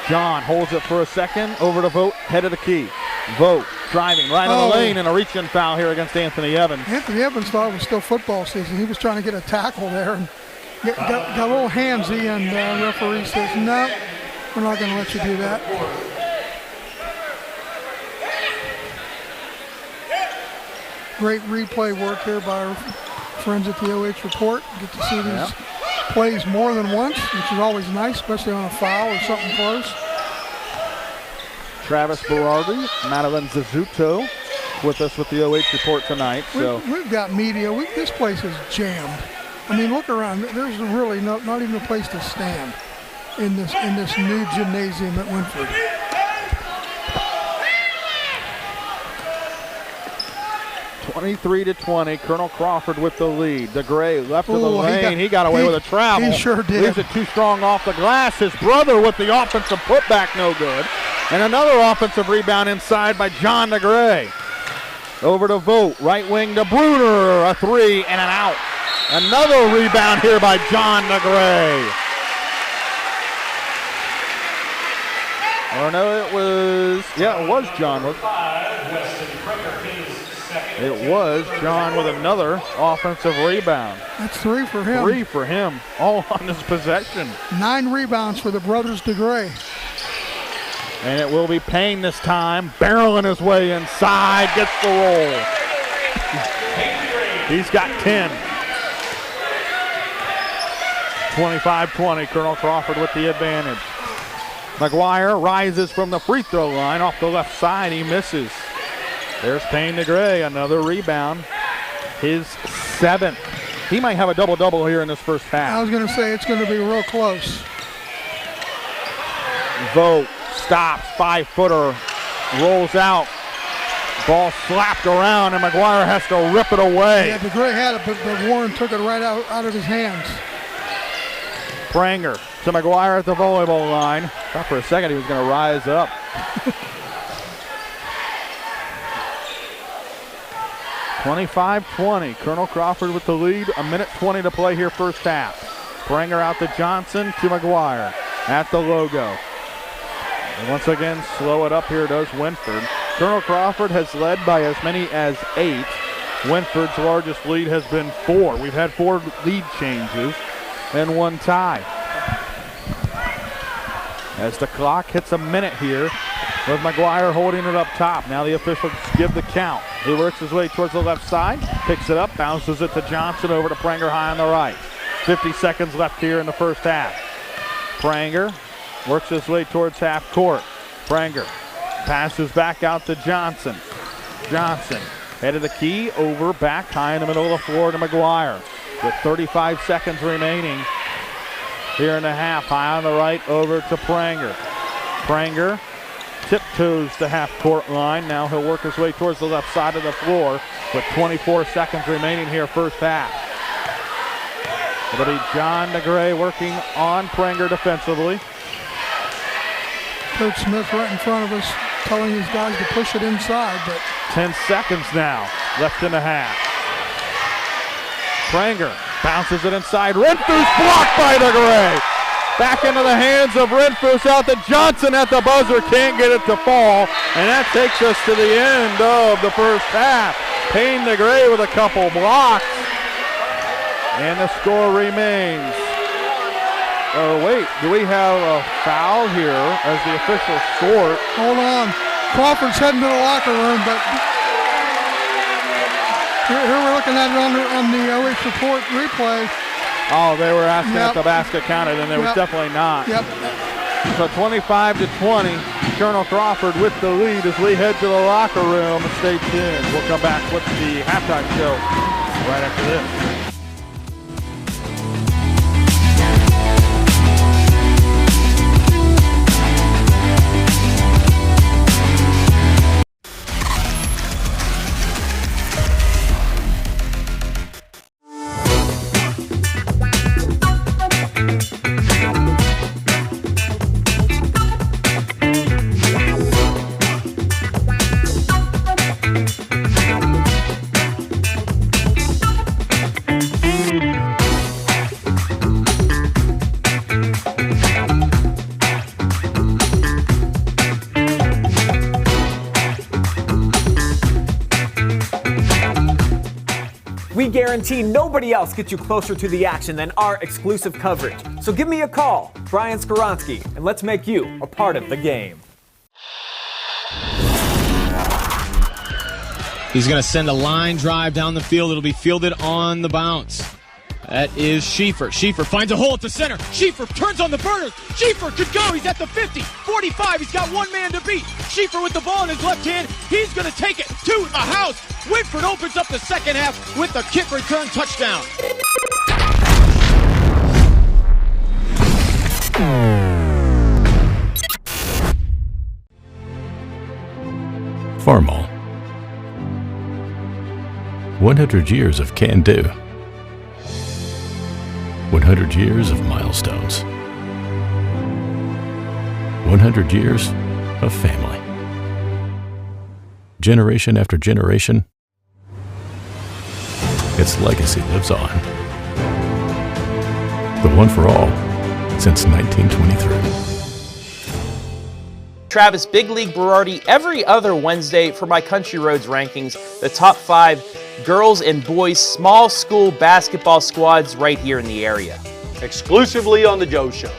John holds it for a second, over to Vogt, head of the key. Vogt driving right on the lane, and a reach-in foul here against Anthony Evans. Anthony Evans thought it was still football season. He was trying to get a tackle there and got a little handsy, and the referee says, no, we're not going to let you do that. Great replay work here by our friends at the OH Report. Get to see these plays more than once, which is always nice, especially on a foul or something close. Travis Berardi, Madeline Zazzuto with us with the OH Report tonight. So we've got media. This place is jammed. I mean, look around. There's really not even a place to stand in this new gymnasium at Wynford. (23-20), Colonel Crawford with the lead. DeGray left of the lane. He got away with a travel. He sure did. Leaves it too strong off the glass. His brother with the offensive putback, no good. And another offensive rebound inside by John DeGray. Over to Vogt, right wing to Bruner, a three and an out. Another rebound here by John DeGray. Or no, it was John. It was John with another offensive rebound. That's 3 for him. 3 for him, all on his possession. 9 rebounds for the brothers DeGray. And it will be Payne this time, barreling his way inside, gets the roll. He's got 10. 25-20, Colonel Crawford with the advantage. McGuire rises from the free throw line off the left side, he misses. There's Payne DeGray, another rebound, his 7th. He might have a double-double here in this first half. I was going to say it's going to be real close. Vogt stops, 5-footer, rolls out. Ball slapped around, and McGuire has to rip it away. Yeah, DeGray had it, but Warren took it right out of his hands. Pranger to McGuire at the volleyball line. Thought for a second he was going to rise up. (25-20). Colonel Crawford with the lead. 1:20 to play here first half. Pranger out to Johnson to McGuire at the logo. And once again, slow it up here does Wynford. Colonel Crawford has led by as many as 8. Wynford's largest lead has been 4. We've had 4 lead changes and 1 tie. As the clock hits a minute here, with McGuire holding it up top. Now the officials give the count. He works his way towards the left side, picks it up, bounces it to Johnson over to Pranger high on the right. 50 seconds left here in the first half. Pranger works his way towards half court. Pranger passes back out to Johnson. Johnson head of the key, over, back, high in the middle of the floor to McGuire. With 35 seconds remaining here in the half, high on the right, over to Pranger. Pranger tiptoes the half-court line. Now he'll work his way towards the left side of the floor with 24 seconds remaining here first half. It'll be John DeGray working on Pranger defensively. Coach Smith right in front of us telling these guys to push it inside, but 10 seconds now left in the half. Pranger bounces it inside. Renfrews blocked by DeGray. Back into the hands of Renfrews, out to Johnson at the buzzer. Can't get it to fall. And that takes us to the end of the first half. Payne DeGray with a couple blocks. And the score remains. Oh, wait. Do we have a foul here as the officials sort? Hold on. Crawford's heading to the locker room, but here we're looking at it on the OH.REPORT replay. Oh, they were asking if the basket counted, and there was definitely not. Yep. So 25-20, Colonel Crawford with the lead as we head to the locker room. Stay tuned. We'll come back with the halftime show right after this. We guarantee nobody else gets you closer to the action than our exclusive coverage. So give me a call, Brian Skoronsky, and let's make you a part of the game. He's going to send a line drive down the field. It'll be fielded on the bounce. That is Schiefer. Schiefer finds a hole at the center. Schiefer turns on the burners. Schiefer could go. He's at the 50, 45. He's got one man to beat. Schiefer with the ball in his left hand. He's going to take it to the house. Wynford opens up the second half with the kick return touchdown. Farmall. 100 years of can-do. 100 years of milestones. 100 years of family. Generation after generation, its legacy lives on. The one for all since 1923. Travis Big League Berardi every other Wednesday for my Country Roads rankings, the top 5 girls and boys small school basketball squads right here in the area. Exclusively on The Joe Show.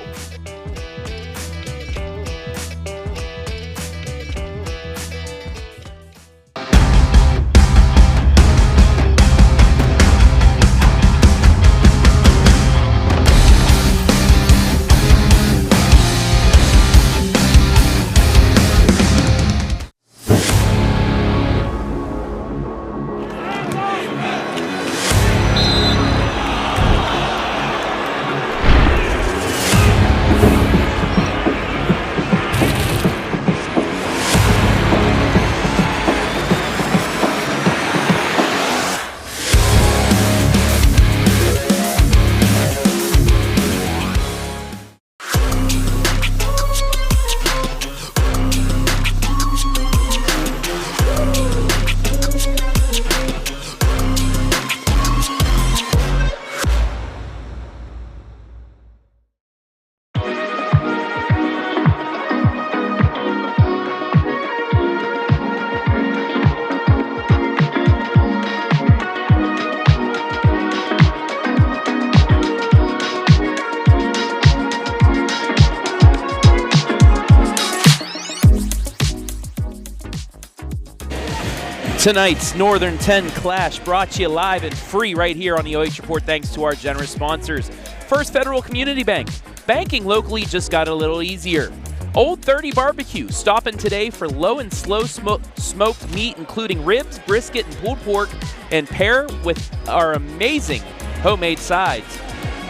Tonight's Northern 10 Clash brought to you live and free right here on the OH Report thanks to our generous sponsors. First Federal Community Bank. Banking locally just got a little easier. Old 30 Barbecue. Stop in today for low and slow smoked meat including ribs, brisket, and pulled pork, and pair with our amazing homemade sides.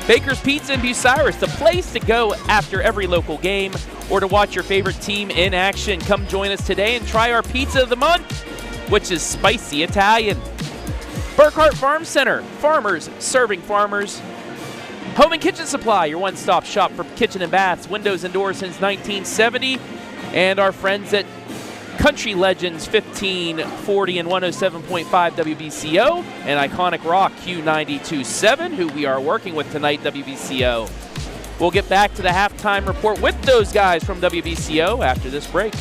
Baker's Pizza in BUCYRUS, the place to go after every local game or to watch your favorite team in action. Come join us today and try our pizza of the month, which is spicy Italian. BURKHART Farm Center, farmers serving farmers. Home and Kitchen Supply, your one-stop shop for kitchen and baths, windows and doors since 1970. And our friends at Country Legends 1540 and 107.5 WBCO and Iconic Rock Q92.7, who we are working with tonight, WBCO. We'll get back to the halftime report with those guys from WBCO after this break.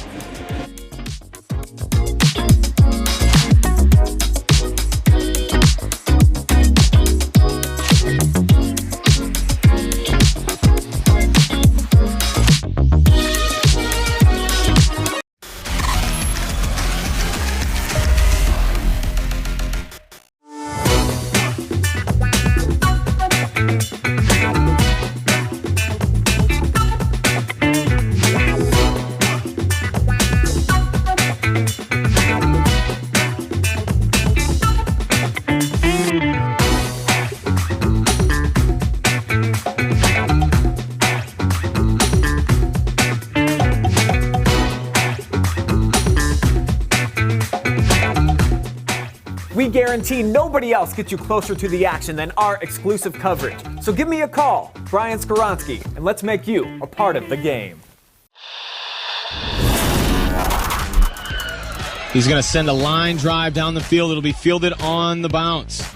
We guarantee nobody else gets you closer to the action than our exclusive coverage. So give me a call, Brian Skoronsky, and let's make you a part of the game. He's going to send a line drive down the field. It'll be fielded on the bounce.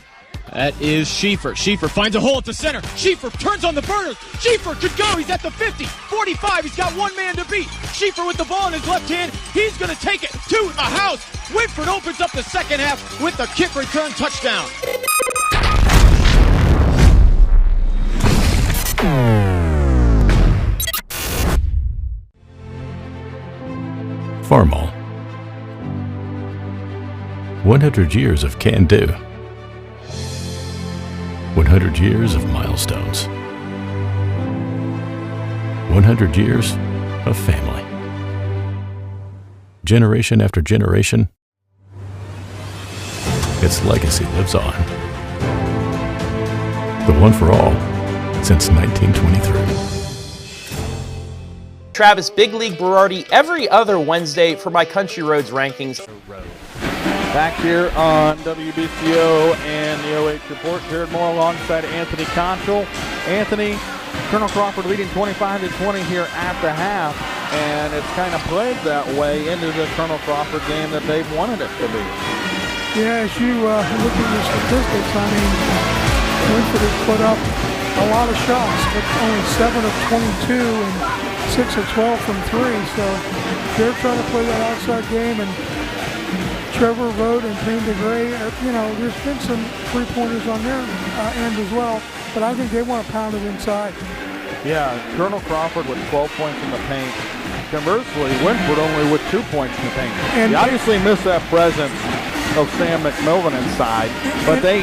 That is Schieffer. Schieffer finds a hole at the center. Schieffer turns on the burners. Schieffer could go. He's at the 50, 45. He's got one man to beat. Schieffer with the ball in his left hand. He's going to take it to the house. Wynford opens up the second half with the kick return touchdown. Farmall. 100 years of can-do. 100 years of milestones. 100 years of family. Generation after generation, its legacy lives on. The one for all since 1923. Travis Big League Berardi every other Wednesday for my Country Roads rankings. Back here on WBCO and the OH Report, Jared Moore alongside Anthony Conchel. Anthony, Colonel Crawford leading 25-20 here at the half. and it's kind of played that way into the Colonel Crawford game that they've wanted it to be. Yeah, as you look at the statistics, I mean, Wynford has put up a lot of shots, but only 7 of 22 and 6 of 12 from 3. So they're trying to play that outside game, and Trevor Vogt and Payne DeGray, there's been some three-pointers on their end as well, but I think they want to pound it inside. Yeah, Colonel Crawford with 12 points in the paint. Conversely, Wynford only with 2 points in the paint. And he obviously missed that presence of Sam McMillan inside, but they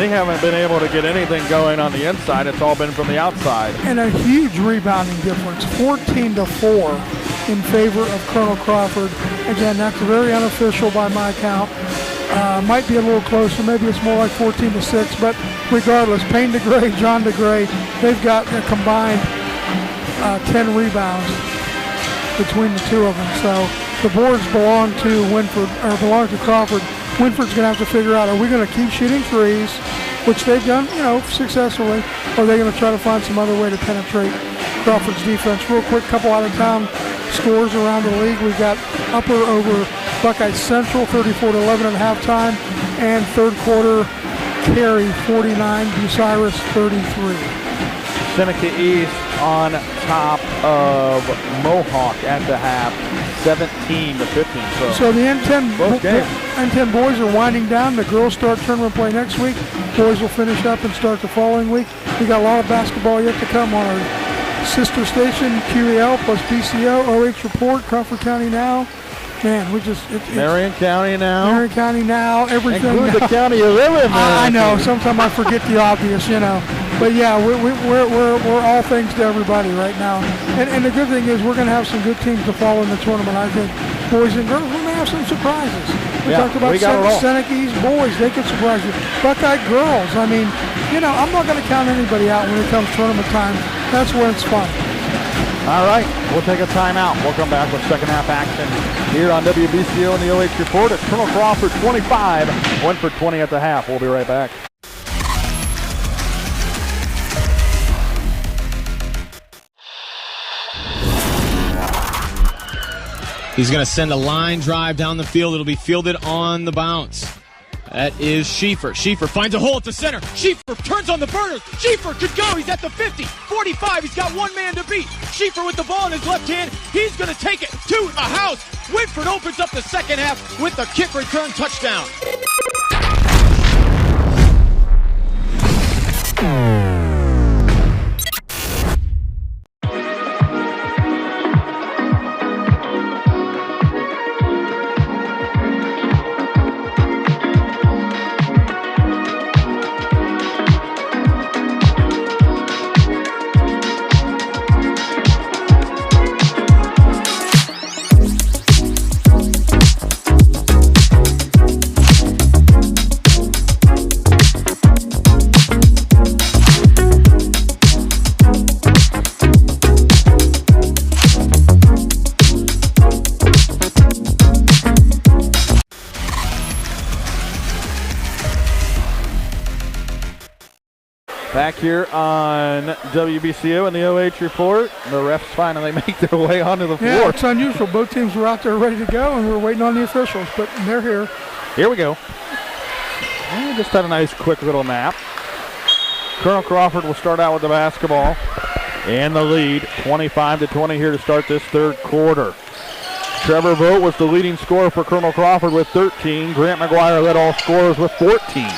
haven't been able to get anything going on the inside. It's all been from the outside. And a huge rebounding difference, 14-4 in favor of Colonel Crawford. Again, that's very unofficial by my count. Might be a little closer. Maybe it's more like 14-6. But regardless, Payne DeGray, John DeGray, they've got a combined 10 rebounds between the two of them. So the boards belong to Wynford, or belong to Crawford. Wynford's going to have to figure out, are we going to keep shooting threes, which they've done, successfully, or are they going to try to find some other way to penetrate Crawford's defense? Real quick, couple out-of-town scores around the league. We've got Upper over Buckeye Central, 34-11 at halftime, and third quarter Cary 49, BUCYRUS 33. Seneca East on top of Mohawk at the half, 17-15. So the N10 boys are winding down. The girls start tournament play next week. Boys will finish up and start the following week. We got a lot of basketball yet to come on our sister station, QEL plus BCO, OH.REPORT, Crawford County Now. Man, Marion County Now. Marion County Now, everything. Include the county you live in. I know. Sometimes I forget the obvious, But yeah, we're all things to everybody right now. And the good thing is we're going to have some good teams to follow in the tournament. I think boys and girls, we may have some surprises. We talked about Seneca East boys. They could surprise you. Buckeye girls. I mean, I'm not going to count anybody out when it comes tournament time. That's when it's fun. All right, we'll take a timeout. We'll come back with second half action here on WBCO and the OH Report. It's Colonel Crawford 25, Wynford 20 at the half. We'll be right back. He's going to send a line drive down the field. It'll be fielded on the bounce. That is Schiefer. Schiefer finds a hole at the center. Schiefer turns on the burners. Schiefer could go. He's at the 50, 45. He's got one man to beat. Schiefer with the ball in his left hand. He's going to take it to the house. Wynford opens up the second half with the kick return touchdown. Back here on WBCO and the OH Report. The refs finally make their way onto the floor. Yeah, it's unusual. Both teams were out there ready to go, and we're waiting on the officials, but they're here. Here we go. And just had a nice quick little nap. Colonel Crawford will start out with the basketball and the lead, 25-20 here to start this third quarter. Trevor Vogt was the leading scorer for Colonel Crawford with 13. Grant McGuire led all scorers with 14.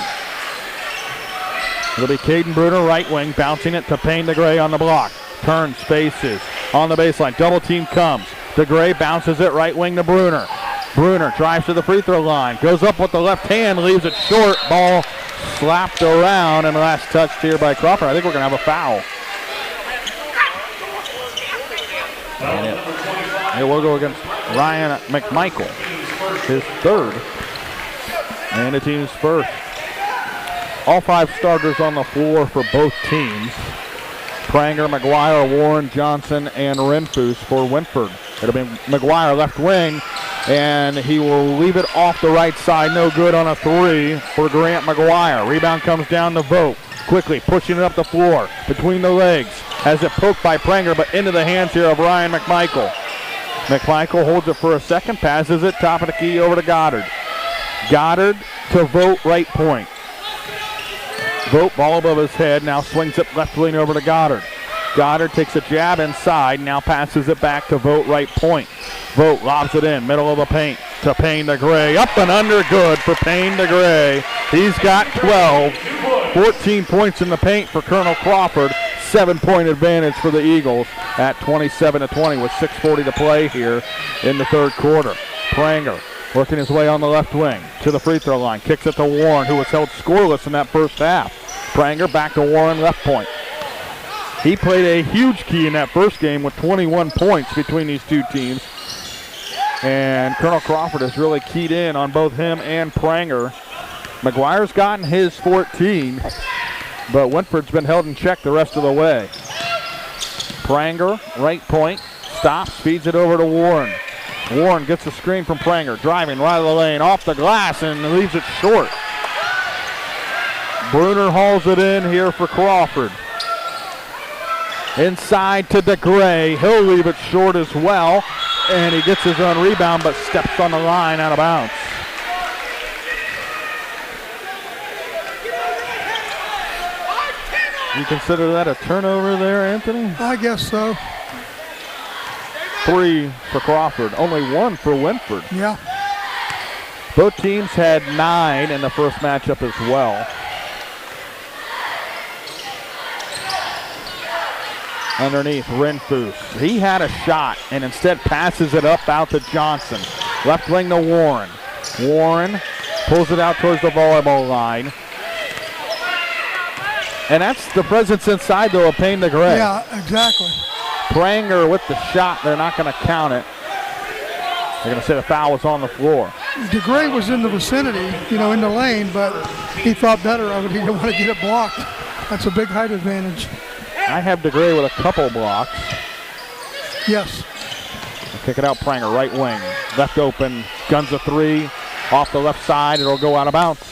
It'll be Caden Bruner, right wing, bouncing it to Payne DeGray on the block. Turns, spaces, on the baseline. Double team comes. DeGray bounces it right wing to Bruner. Bruner drives to the free throw line. Goes up with the left hand, leaves it short. Ball slapped around, and the last touch here by Crawford. I think we're going to have a foul. And it will go against Ryan McMichael, his third, and the team's first. All five starters on the floor for both teams. Pranger, McGuire, Warren, Johnson, and Renfus for Wynford. It'll be McGuire left wing, and he will leave it off the right side. No good on a three for Grant McGuire. Rebound comes down to Vogt. Quickly pushing it up the floor between the legs. Has it poked by Pranger, but into the hands here of Ryan McMichael. McMichael holds it for a second, passes it, top of the key over to Goddard. Goddard to Vogt, right point. Vogt, ball above his head, now swings it left wing over to Goddard. Goddard takes a jab inside, now passes it back to Vogt, right point. Vogt lobs it in, middle of the paint to Payne DeGray. Up and under, good for Payne DeGray. He's got 12. 14 points in the paint for Colonel Crawford. 7-point advantage for the Eagles at 27-20 with 6:40 to play here in the third quarter. Pranger working his way on the left wing to the free throw line. Kicks it to Warren, who was held scoreless in that first half. Pranger back to Warren, left point. He played a huge key in that first game with 21 points between these two teams. And Colonel Crawford has really keyed in on both him and Pranger. McGuire's gotten his 14, but Wynford's been held in check the rest of the way. Pranger, right point, stops, feeds it over to Warren. Warren gets the screen from Pranger, driving right of the lane, off the glass, and leaves it short. Bruner hauls it in here for Crawford. Inside to DeGray. He'll leave it short as well, and he gets his own rebound, but steps on the line out of bounds. You consider that a turnover there, Anthony? I guess so. 3 for Crawford, only 1 for Wynford. Yeah. Both teams had 9 in the first matchup as well. Underneath, Renfus. He had a shot and instead passes it up out to Johnson. Left wing to Warren. Warren pulls it out towards the volleyball line. And that's the presence inside, though, of Payne DeGray. Yeah, exactly. Pranger with the shot. They're not going to count it. They're going to say the foul was on the floor. DeGray was in the vicinity, in the lane, but he thought better of it. He didn't want to get it blocked. That's a big height advantage. I have DeGray with a couple blocks. Yes. Kick it out, Pranger, right wing. Left open, guns a 3. Off the left side, it'll go out of bounds.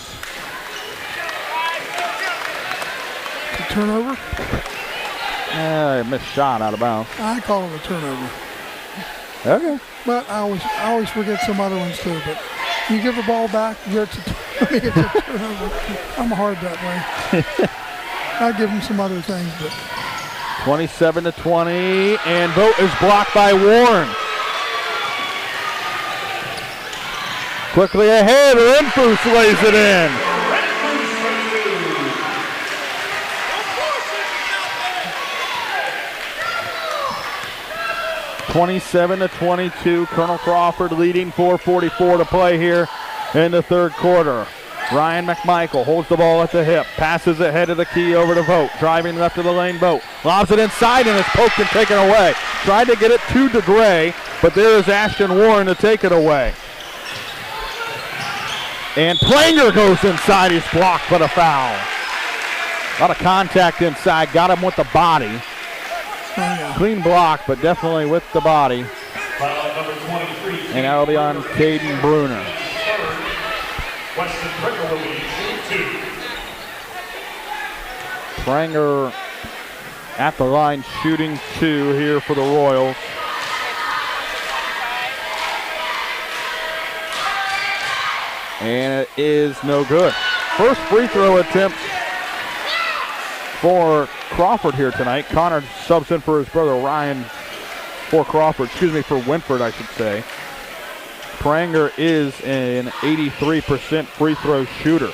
Turnover? Missed shot out of bounds. I call it a turnover. Okay. But I always forget some other ones too. But you give the ball back, it's a turnover. I'm hard that way. I give him some other things, but 27-20, and Vogt is blocked by Warren. Quickly ahead, Renfus lays it in. 27-22, Colonel Crawford leading, 4:44 to play here in the third quarter. Ryan McMichael holds the ball at the hip, passes it head of the key over to Vogt, driving left of the lane, Vogt lobs it inside and it's poked and taken away. Tried to get it to DeGray, but there is Ashton Warren to take it away. And Pranger goes inside, he's blocked for the foul. A lot of contact inside, got him with the body. Clean block, but definitely with the body. And that'll be on Caden Bruner. Pranger at the line shooting 2 here for the Royals. And it is no good. First free throw attempt for Crawford here tonight. Connor subs in for his brother Ryan for Wynford, I should say. Pranger is an 83% free throw shooter.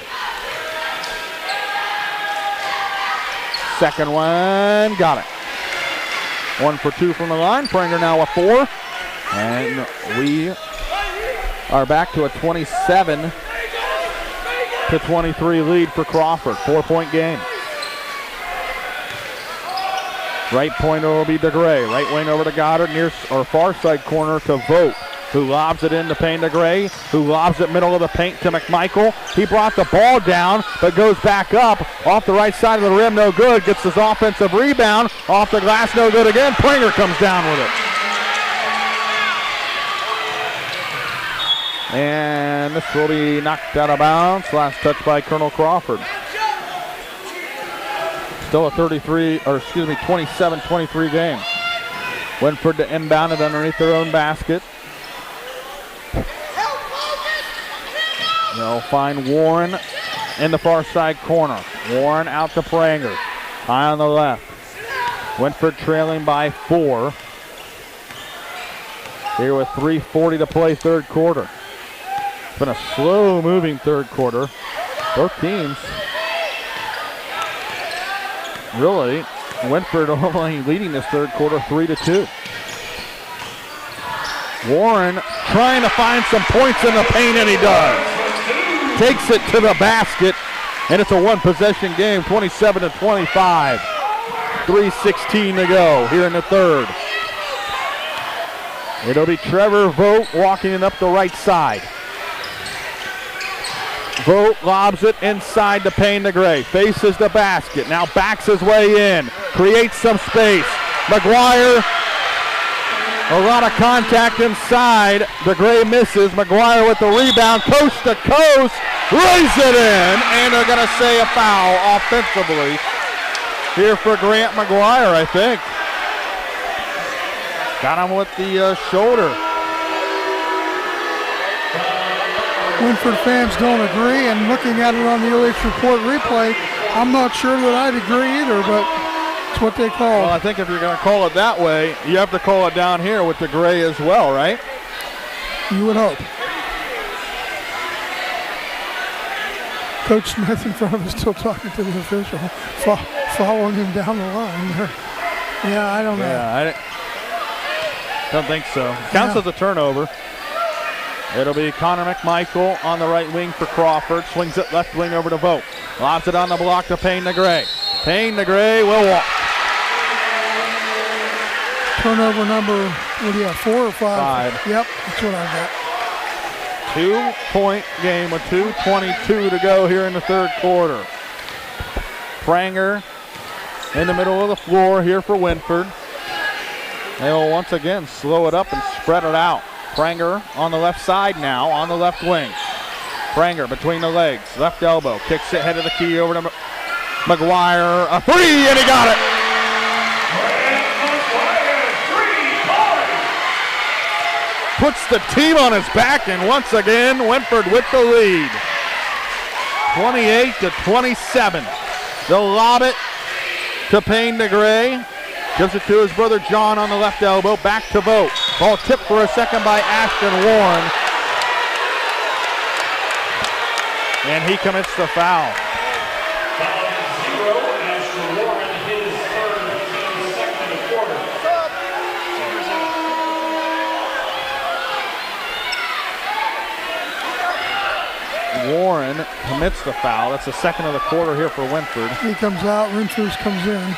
Second one, got it. 1 for 2 from the line. Pranger now with 4. And we are back to a 27-23 lead for Crawford. 4-point game. Right point will be DeGray. Right wing over to Goddard, near or far side corner to Vogt, who lobs it into Payne DeGray, who lobs it middle of the paint to McMichael. He brought the ball down, but goes back up off the right side of the rim, no good. Gets his offensive rebound off the glass, no good again. Pranger comes down with it. And this will be knocked out of bounds. Last touch by Colonel Crawford. Still a 27-23 game. Wynford to inbound it underneath their own basket. They'll find Warren in the far side corner. Warren out to Pranger. High on the left. Wynford trailing by 4. Here with 3:40 to play third quarter. It's been a slow-moving third quarter. Both teams really, Wynford only leading this third quarter 3-2. Warren trying to find some points in the paint, and he does. Takes it to the basket, and it's a one-possession game, 27-25. 3:16 to go here in the third. It'll be Trevor Vogt walking it up the right side. Vogt lobs it inside to Payne DeGray. Faces the basket. Now backs his way in. Creates some space. McGuire. A lot of contact inside. DeGray misses. McGuire with the rebound. Coast to coast. Lays it in. And they're going to say a foul offensively here for Grant McGuire, I think. Got him with the shoulder. Wynford fans don't agree, and looking at it on the OH.REPORT replay, I'm not sure that I'd agree either, but it's what they call. Well, I think if you're going to call it that way, you have to call it down here with DeGray as well, right? You would hope. Coach Smith in front of us still talking to the official, following him down the line there. Yeah, I don't know. Yeah, I don't think so. Counts as a turnover. It'll be Connor McMichael on the right wing for Crawford. Swings it left wing over to Vogt. Lobs it on the block to Payne DeGray. Payne DeGray will walk. Turnover number, what do you have, 4 or 5? 5. Yep, that's what I got. 2-point game with 2:22 to go here in the third quarter. Pranger in the middle of the floor here for Wynford. They'll once again slow it up and spread it out. Pranger on the left side now, on the left wing. Pranger between the legs, left elbow, kicks it head of the key over to McGuire. A 3, and he got it. Puts the team on his back, and once again, Wynford with the lead. 28-27. They'll lob it to Payne DeGray. Gives it to his brother John on the left elbow. Back to Vogt. Ball tipped for a second by Ashton Warren. And he commits the foul. Foul 0, Ashton Warren, his third, team's second of the quarter. Warren commits the foul. That's the second of the quarter here for Wynford. He comes out, Wynford comes in.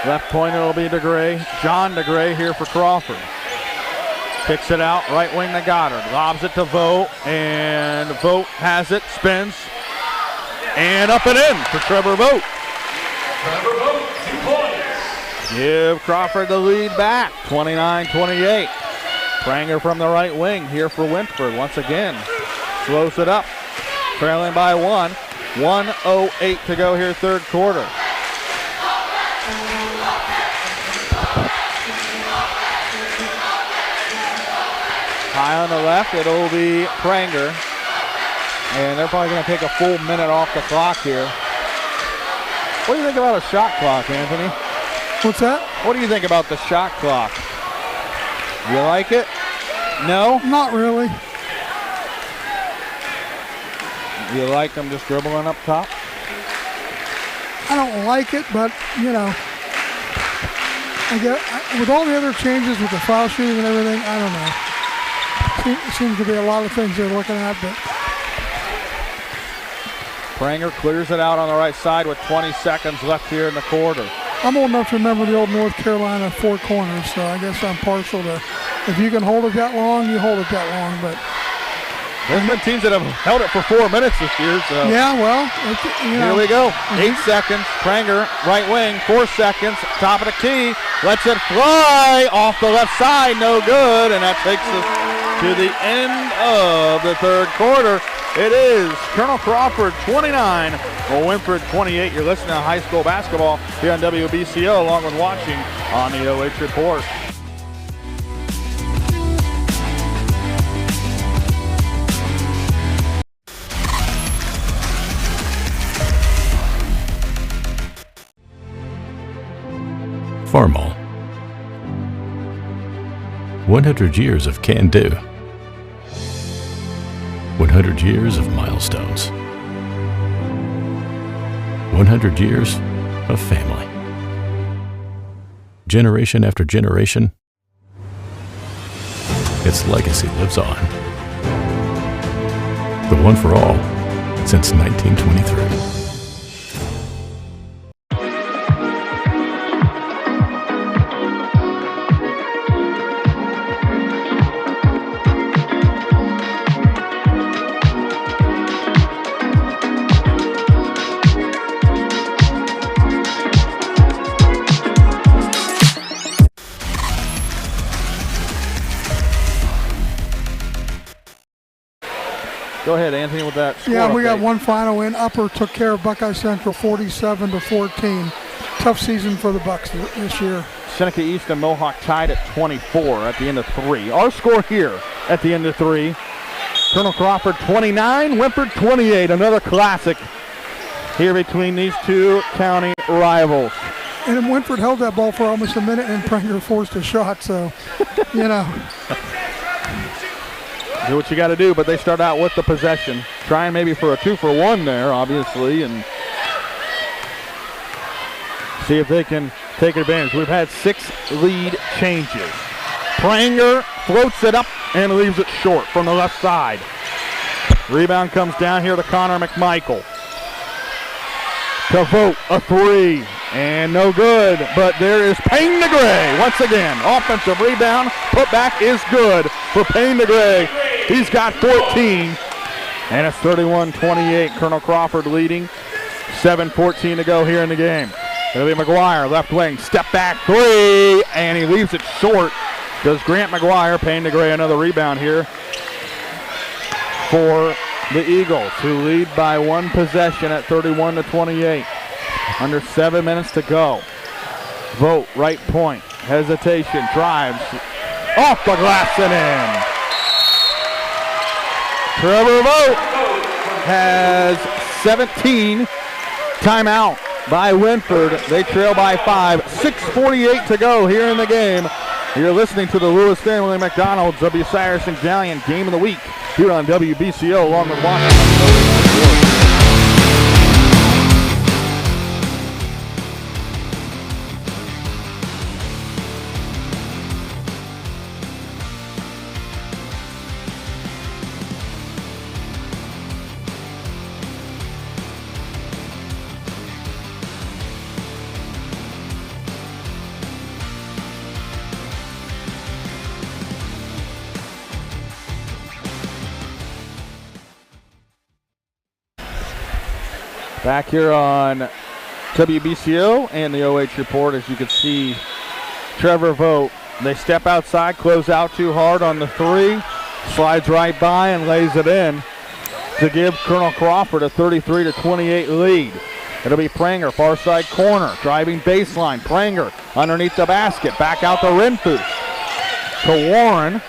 Left pointer will be DeGray. John DeGray here for Crawford. Kicks it out, right wing to Goddard. Lobs it to Vogt, and Vogt has it, spins, and up and in for Trevor Vogt. Trevor Vogt, 2 points. Give Crawford the lead back, 29-28. Pranger from the right wing here for Wynford once again. Slows it up, trailing by 1. 1:08 to go here, third quarter. High on the left, it'll be Pranger. And they're probably going to take a full minute off the clock here. What do you think about a shot clock, Anthony? What's that? What do you think about the shot clock? You like it? No? Not really. You like them just dribbling up top? I don't like it, but, you know, with all the other changes with the foul shooting and everything, I don't know. Seems to be a lot of things they're looking at, but Pranger clears it out on the right side with 20 seconds left here in the quarter. I'm old enough to remember the old North Carolina 4 corners, so I guess I'm partial to, if you can hold it that long, you hold it that long, but There's been teams that have held it for 4 minutes this year. So yeah, well, here we go. 8 seconds. Pranger, right wing, 4 seconds. Top of the key. Lets it fly off the left side. No good. And that takes us to the end of the third quarter. It is Colonel Crawford 29, Wynford 28. You're listening to high school basketball here on WBCO, along with watching on the OH Report. Farmall. 100 years of can-do. 100 years of milestones. 100 years of family. Generation after generation, its legacy lives on. The one for all since 1923. Go ahead, Anthony, with that score. Yeah, we update. got one final win. Upper took care of Buckeye Central 47-14. Tough season for the Bucks this year. Seneca East and Mohawk tied at 24 at the end of 3. Our score here at the end of 3. Colonel Crawford 29, Wynford 28. Another classic here between these two county rivals. And Wynford held that ball for almost a minute, and Pranger forced a shot. So, you know. Do what you got to do, but they start out with the possession. Trying maybe for a 2-for-1 there, obviously, and see if they can take advantage. We've had 6 lead changes. Pranger floats it up and leaves it short from the left side. Rebound comes down here to Connor McMichael. To Vogt, a 3, and no good, but there is Payne DeGray once again. Offensive rebound, putback is good for Payne DeGray. He's got 14, and it's 31-28. Colonel Crawford leading. 7:14 to go here in the game. It'll be McGuire, left wing, step back 3, and he leaves it short. Does Grant McGuire. Payne DeGray another rebound here for the Eagles, who lead by 1 possession at 31-28. Under 7 minutes to go. Vogt, right point, hesitation, drives, off the glass and in. Trevor Vogt has 17. Timeout by Wynford. They trail by 5. 6:48 to go here in the game. You're listening to the Lewis Family McDonald's WBCO and Galleon Game of the Week here on WBCO, along with Washington. Back here on WBCO and the OH Report, as you can see, Trevor Vogt. They step outside, close out too hard on the 3, slides right by and lays it in to give Colonel Crawford a 33-28 lead. It'll be Pranger, far side corner, driving baseline. Pranger underneath the basket, back out to Wynford. To Warren.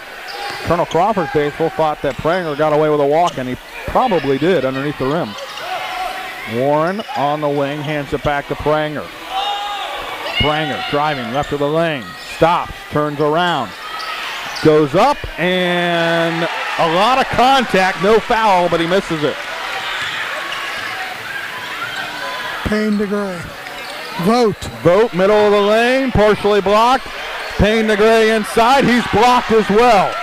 Colonel Crawford faithful thought that Pranger got away with a walk, and he probably did underneath the rim. Warren on the wing, hands it back to Pranger. Pranger driving left of the lane, stops, turns around, goes up, and a lot of contact, no foul, but he misses it. Payne DeGray. Vogt, middle of the lane, partially blocked. Payne DeGray inside, he's blocked as well.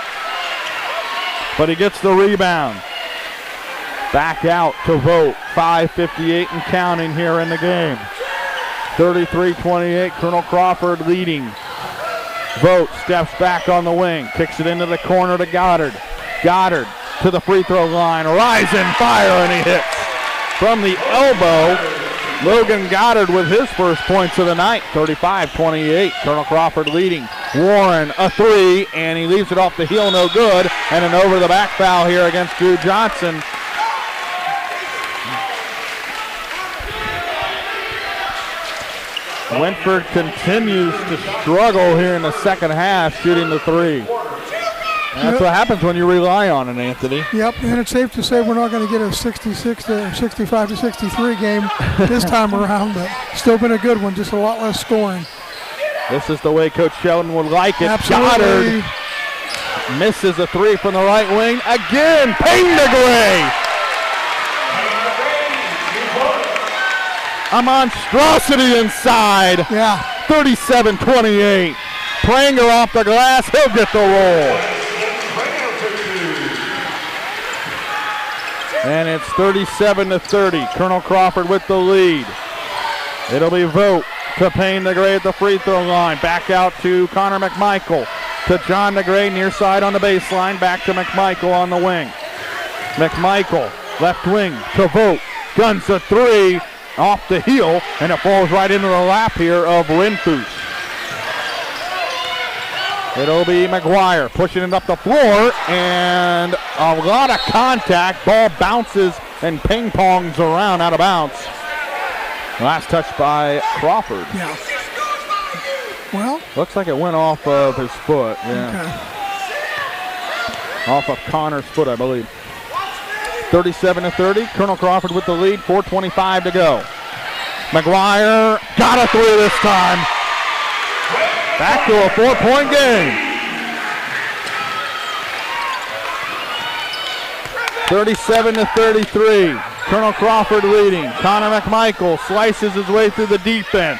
But he gets the rebound. Back out to Vogt. 5:58 and counting here in the game. 33-28, Colonel Crawford leading. Vogt steps back on the wing, kicks it into the corner to Goddard. Goddard to the free throw line. Rise and fire, and he hits from the elbow. Logan Goddard with his first points of the night, 35-28. Colonel Crawford leading. Warren, a three, and he leaves it off the heel, no good. And an over-the-back foul here against Drew Johnson. Wynford continues to struggle here in the second half, shooting the three. And that's what happens when you rely on it, Anthony. Yep, and it's safe to say we're not going to get a 65-63 game this time around, but still been a good one, just a lot less scoring. This is the way Coach Sheldon would like it. Absolutely. Goddard misses a three from the right wing. Again, Payne DeGray. A monstrosity inside. Yeah. 37-28. Pranger off the glass. He'll get the roll. And it's 37-30. Colonel Crawford with the lead. It'll be Vogt to Payne DeGray at the free throw line. Back out to Connor McMichael. To John DeGray near side on the baseline. Back to McMichael on the wing. McMichael, left wing to Vogt. Guns a three off the heel, and it falls right into the lap here of Wynford. It'll be McGuire pushing it up the floor, and a lot of contact. Ball bounces and ping-pongs around out of bounds. Last touch by Crawford. Yeah. Well, looks like it went off of his foot. Yeah. Okay. Off of Connor's foot, I believe. 37-30. Colonel Crawford with the lead. 4:25 to go. McGuire got a three this time. Back to a 4-point game. 37-33. Colonel Crawford leading. Connor McMichael slices his way through the defense.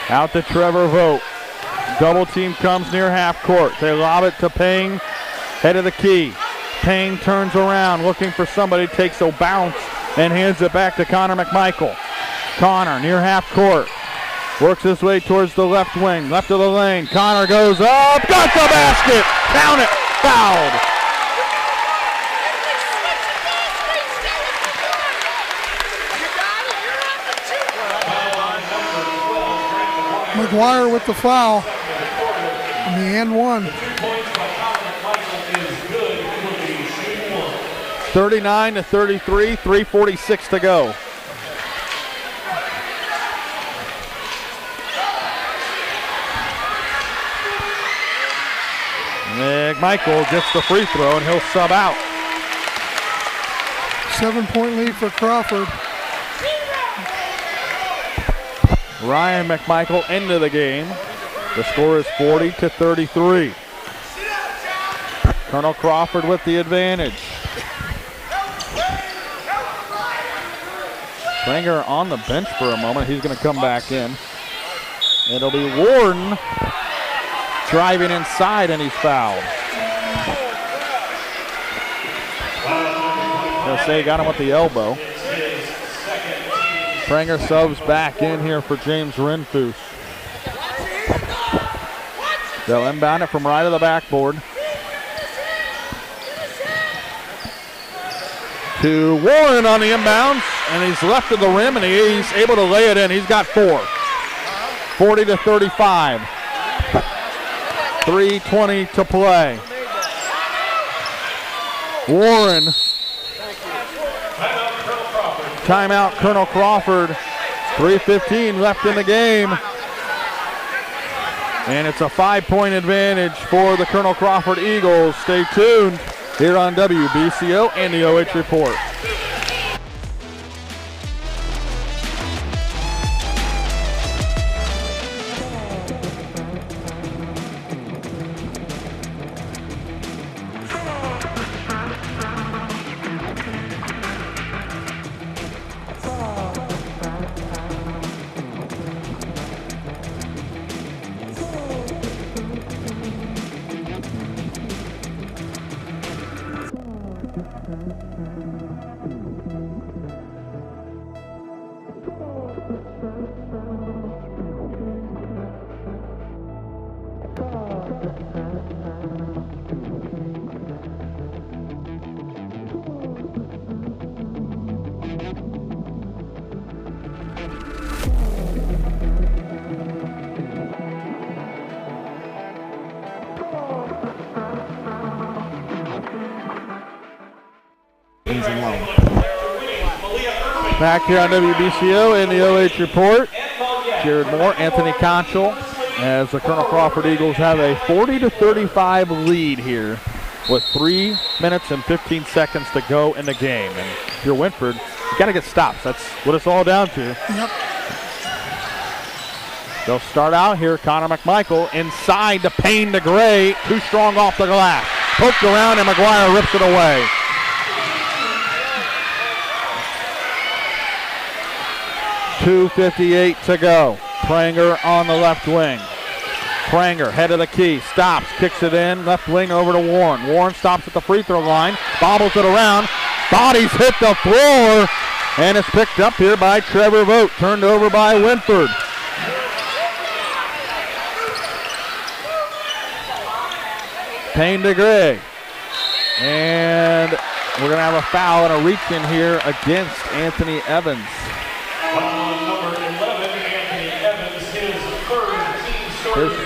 Out to Trevor Vogt. Double team comes near half court. They lob it to Payne, head of the key. Payne turns around looking for somebody, takes a bounce and hands it back to Connor McMichael. Connor near half court. Works his way towards the left wing, left of the lane. Connor goes up, got the basket. Count it, fouled. McGuire with the foul. And the and one. 39-33, 3:46 to go. McMichael gets the free throw and he'll sub out. 7-point lead for Crawford. Ryan McMichael into the game. The score is 40-33. Colonel Crawford with the advantage. Pranger on the bench for a moment. He's going to come back in. It'll be Warden driving inside, and he's fouled. They'll say he got him with the elbow. Pranger subs back in here for James Renfus. They'll inbound it from right of the backboard. To Warren on the inbounds, and he's left of the rim, and he's able to lay it in. He's got 4. 40-35. 3:20 to play. Warren. Timeout, Colonel Crawford. 3:15 left in the game. And it's a 5-point advantage for the Colonel Crawford Eagles. Stay tuned here on WBCO and the OH Report. Easy low. Back here on WBCO in the OH report. Jared Moore, Anthony Conchel, as the Colonel Crawford Eagles have a 40-35 lead here with 3 minutes and 15 seconds to go in the game. And if you're Wynford, you got to get stops. That's what it's all down to. Yep. They'll start out here. Connor McMichael inside to Payne to Gray. Too strong off the glass. Poked around and McGuire rips it away. .258 to go. Pranger on the left wing. Pranger, head of the key, stops, kicks it in, left wing over to Warren. Warren stops at the free throw line, bobbles it around, bodies hit the floor, and it's picked up here by Trevor Vogt, turned over by Wynford. Payne to Gray. And we're going to have a foul and a reach in here against Anthony Evans. Number 11, Anthony Evans, his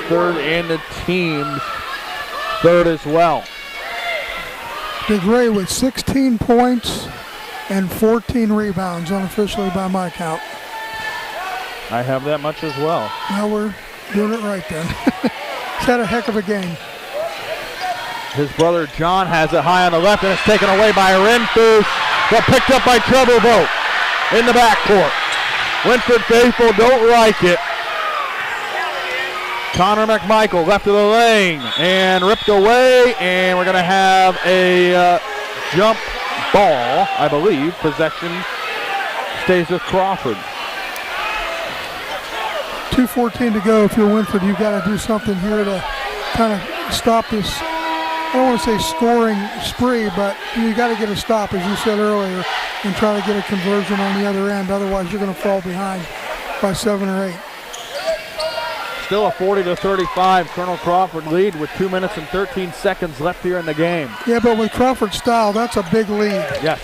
third and the team's third as well. DeGray with 16 points and 14 rebounds unofficially by my count. I have that much as well. Now we're doing it right then. He's had a heck of a game. His brother John has it high on the left, and it's taken away by Wynford, but picked up by Trevor Vogt in the backcourt. Wynford faithful don't like it. Connor McMichael left of the lane and ripped away, and we're going to have a jump ball, I believe. Possession stays with Crawford. 2:14 to go. If you're Wynford, you've got to do something here to kind of stop this, I don't want to say scoring spree, but you got to get a stop, as you said earlier, and try to get a conversion on the other end. Otherwise, you're going to fall behind by 7 or 8. Still a 40-35 Colonel Crawford lead with 2 minutes and 13 seconds left here in the game. Yeah, but with Crawford's style, that's a big lead. Yes.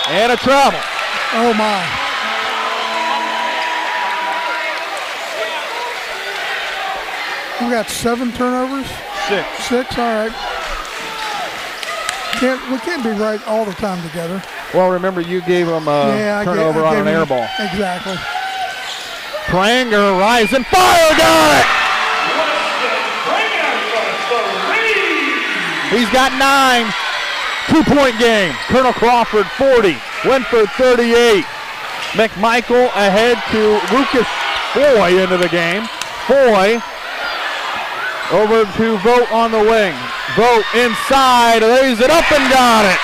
And a travel. Oh, my. We got 7 turnovers? 6, all right. We can't be right all the time together. Well, remember you gave him a turnover on an air ball. Exactly. Pranger, rise and fire, got it! He's got 9. 2-point game. Colonel Crawford 40, Wynford 38. McMichael ahead to Lucas Foy into the game. Foy over to Vogt on the wing. Vogt inside, lays it up and got it.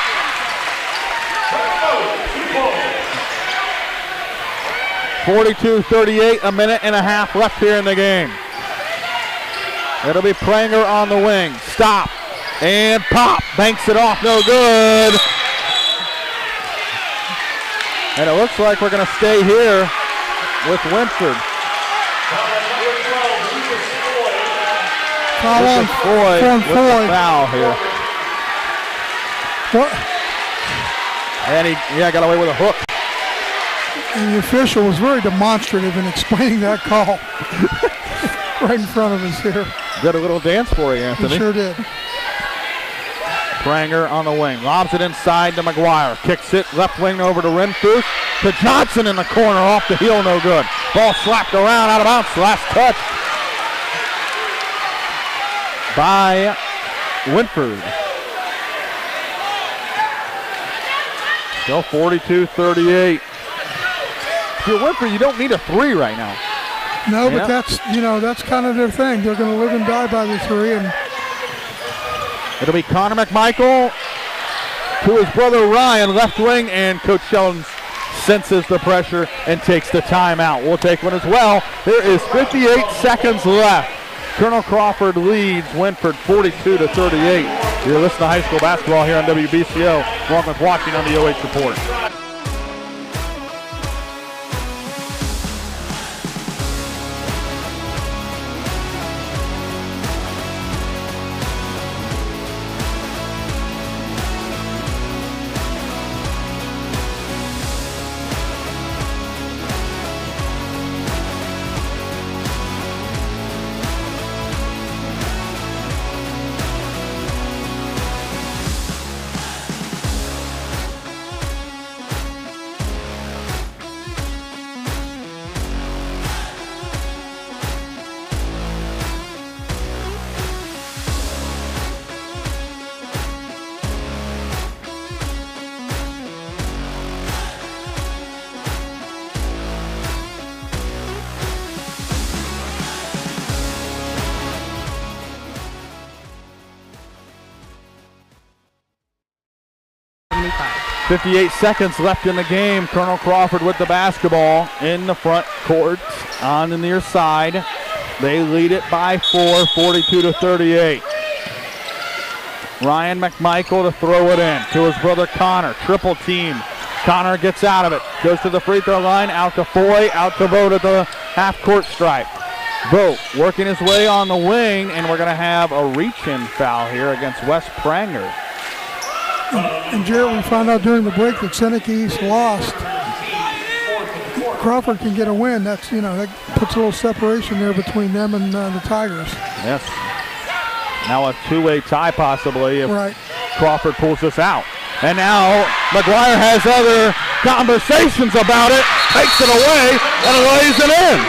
.42-38, a minute and a half left here in the game. It'll be Pranger on the wing. Stop and pop. Banks it off, no good. And it looks like we're going to stay here with Wynford. Foy with the foul here. What? And he got away with a hook. And the official was very demonstrative in explaining that call right in front of us here. Did a little dance for you, Anthony. He sure did. Pranger on the wing. Lobs it inside to McGuire. Kicks it left wing over to Wynford. To Johnson in the corner. Off the heel, no good. Ball slapped around, out of bounds. Last touch by Wynford. Still 42-38. If you're Wynford, you don't need a 3 right now. No, but that's kind of their thing. They're going to live and die by the 3. And it'll be Connor McMichael to his brother Ryan, left wing, and Coach Sheldon senses the pressure and takes the timeout. We'll take one as well. There is 58 seconds left. Colonel Crawford leads Wynford 42-38. You're listening to high school basketball here on WBCO, along with watching on the OH Report. 58 seconds left in the game. Colonel Crawford with the basketball in the front court on the near side. They lead it by 4, 42-38. Ryan McMichael to throw it in to his brother Connor. Triple team. Connor gets out of it. Goes to the free throw line. Out to Foy. Out to Vogt at the half-court stripe. Vogt working his way on the wing, and we're going to have a reach-in foul here against Wes Pranger. And Jared, we found out during the break that Seneca East lost. Crawford can get a win. That's, that puts a little separation there between them and the Tigers. Yes. Now a two-way tie possibly if Crawford pulls this out. And now McGuire has other conversations about it, takes it away, and lays it in.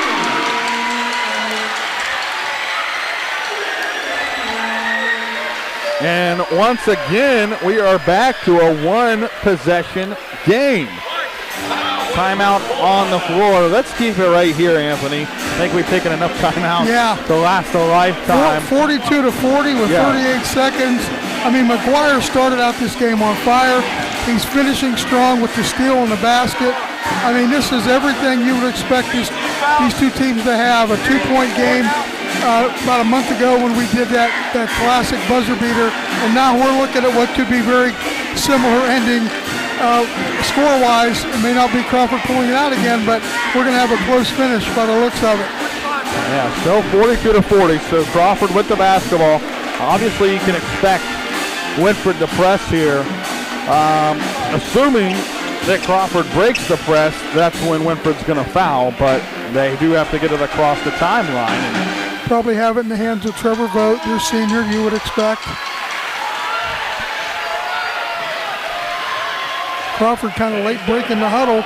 And once again, we are back to a one-possession game. Timeout on the floor. Let's keep it right here, Anthony. I think we've taken enough timeouts to last a lifetime. 42-40 with 38 seconds. I mean, McGuire started out this game on fire. He's finishing strong with the steal in the basket. I mean, this is everything you would expect these two teams to have. A two-point game about a month ago when we did that classic buzzer beater, and now we're looking at what could be very similar ending score-wise. It may not be Crawford pulling it out again, but we're going to have a close finish by the looks of it. Yeah, still 42-40, so Crawford with the basketball. Obviously, you can expect Wynford to press here. Assuming that Crawford breaks the press, that's when Winford's going to foul, but they do have to get it across the timeline. Probably have it in the hands of Trevor Vogt, your senior, you would expect. Crawford kind of late breaking the huddle.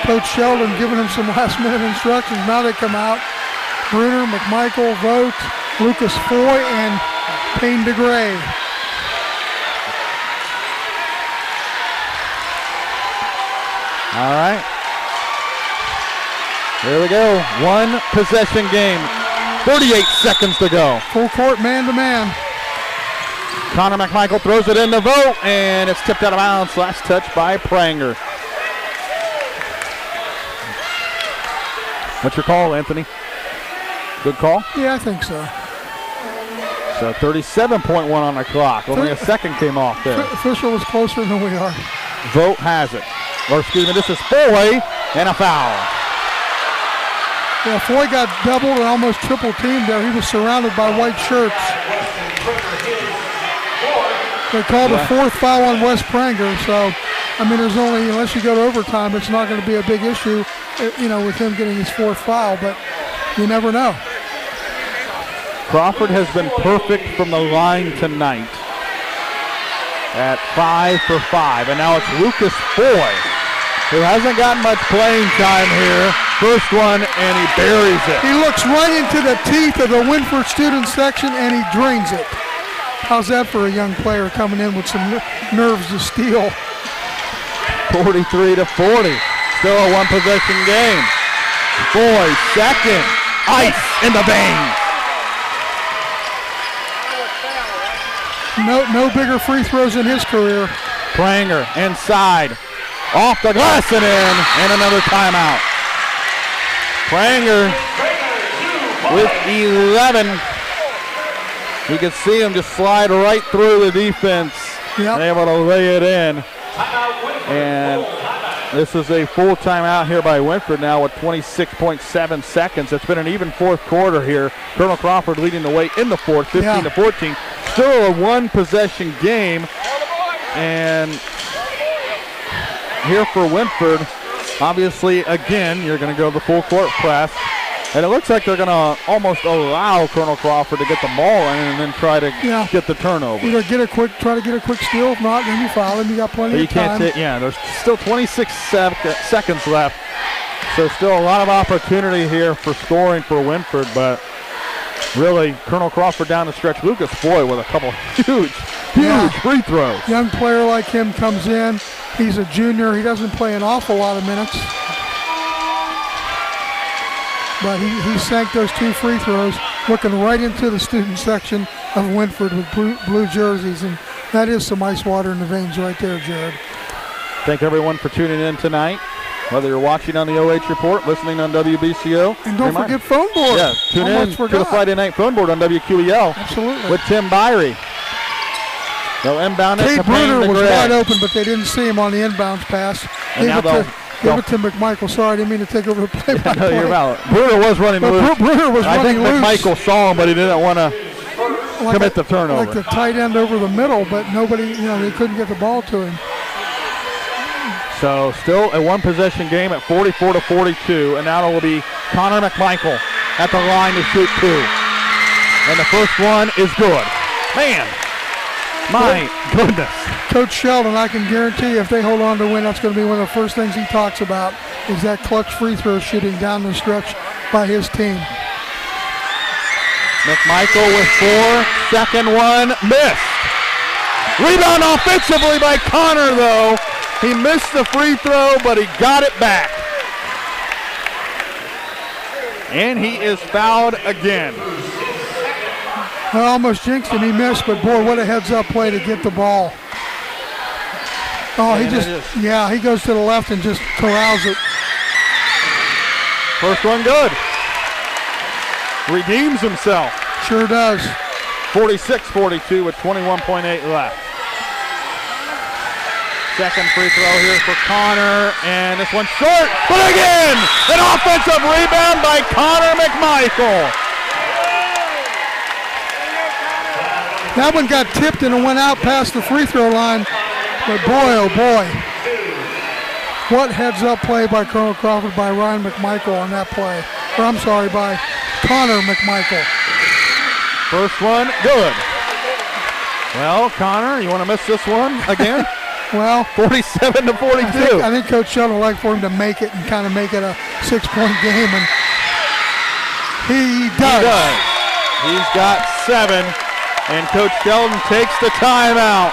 Coach Sheldon giving him some last-minute instructions. Now they come out. Bruner, McMichael, Vogt, Lucas Foy, and Payne DeGray. All right. Here we go. One possession game. 38 seconds to go. Full court, man-to-man. Connor McMichael throws it in the Vogt, and it's tipped out of bounds. Last touch by Pranger. What's your call, Anthony? Good call? Yeah, I think so. So 37.1 on the clock. Only a second came off there. Official was closer than we are. Vogt has it. Or excuse me, this is Foy, and a foul. Yeah, Foy got doubled and almost triple teamed there. He was surrounded by white shirts. They called a fourth foul on Wes Pranger, so, I mean, there's only, unless you go to overtime, it's not going to be a big issue, with him getting his fourth foul, but you never know. Crawford has been perfect from the line tonight at 5 for 5, and now it's Lucas Foy, who hasn't gotten much playing time here. First one, and he buries it. He looks right into the teeth of the Wynford student section, and he drains it. How's that for a young player coming in with some nerves to steal? 43-40. Still a one-possession game. Foy, second. Ice in the veins. No bigger free throws in his career. Pranger inside. Off the glass and in. And another timeout. Pranger with 11. You can see him just slide right through the defense. Yep. And able to lay it in. And this is a full timeout here by Wynford now with 26.7 seconds. It's been an even fourth quarter here. Colonel Crawford leading the way in the fourth, 15-14. Still a one-possession game. And here for Wynford, obviously, again, you're going to go the full court press. And it looks like they're going to almost allow Colonel Crawford to get the ball in and then try to get the turnover. Either try to get a quick steal. If not, then you foul him. You got plenty of time. There's still 26 seconds left. So still a lot of opportunity here for scoring for Wynford, but really, Colonel Crawford down the stretch. Lucas Foy with a couple huge free throws. Young player like him comes in. He's a junior. He doesn't play an awful lot of minutes. But he sank those two free throws, looking right into the student section of Wynford with blue jerseys. And that is some ice water in the veins right there, Jared. Thank everyone for tuning in tonight, whether you're watching on the OH Report, listening on WBCO. And don't forget phone board. Yeah, tune in to the Friday night phone board on WQEL. Absolutely. With Tim Byrie. They'll inbound it. Cade Bruner was wide open, but they didn't see him on the inbounds pass. And Give it to McMichael. Sorry, I didn't mean to take over the play-by-play. No, you're right. Bruner was running loose. Bruner was running loose. I think McMichael saw him, but he didn't want to commit the turnover. Like the tight end over the middle, but nobody, they couldn't get the ball to him. So still a one-possession game at 44-42, and now it will be Connor McMichael at the line to shoot 2. And the first one is good. Man, my goodness. Coach Sheldon, I can guarantee if they hold on to win, that's going to be one of the first things he talks about is that clutch free throw shooting down the stretch by his team. McMichael with 4, second one, missed. Rebound offensively by Connor, though. He missed the free throw, but he got it back. And he is fouled again. I almost jinxed him, he missed, but boy, what a heads-up play to get the ball. Oh, he goes to the left and just corrals it. First one good. Redeems himself. Sure does. 46-42 with 21.8 left. Second free throw here for Connor, and this one's short, but again, an offensive rebound by Connor McMichael. That one got tipped and it went out past the free throw line, but boy, oh boy. What heads-up play by Colonel Crawford by Ryan McMichael on that play. Or I'm sorry, by Connor McMichael. First one, good. Well, Connor, you want to miss this one again? Well, 47-42. I think Coach Sheldon would like for him to make it and kind of make it a 6-point game, and he does. He does. He's got 7, and Coach Sheldon takes the timeout.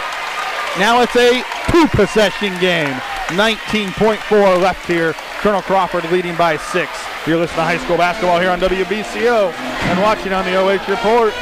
Now it's a 2-possession game. 19.4 left here. Colonel Crawford leading by 6. You're listening to high school basketball here on WBCO and watching on the OH Report.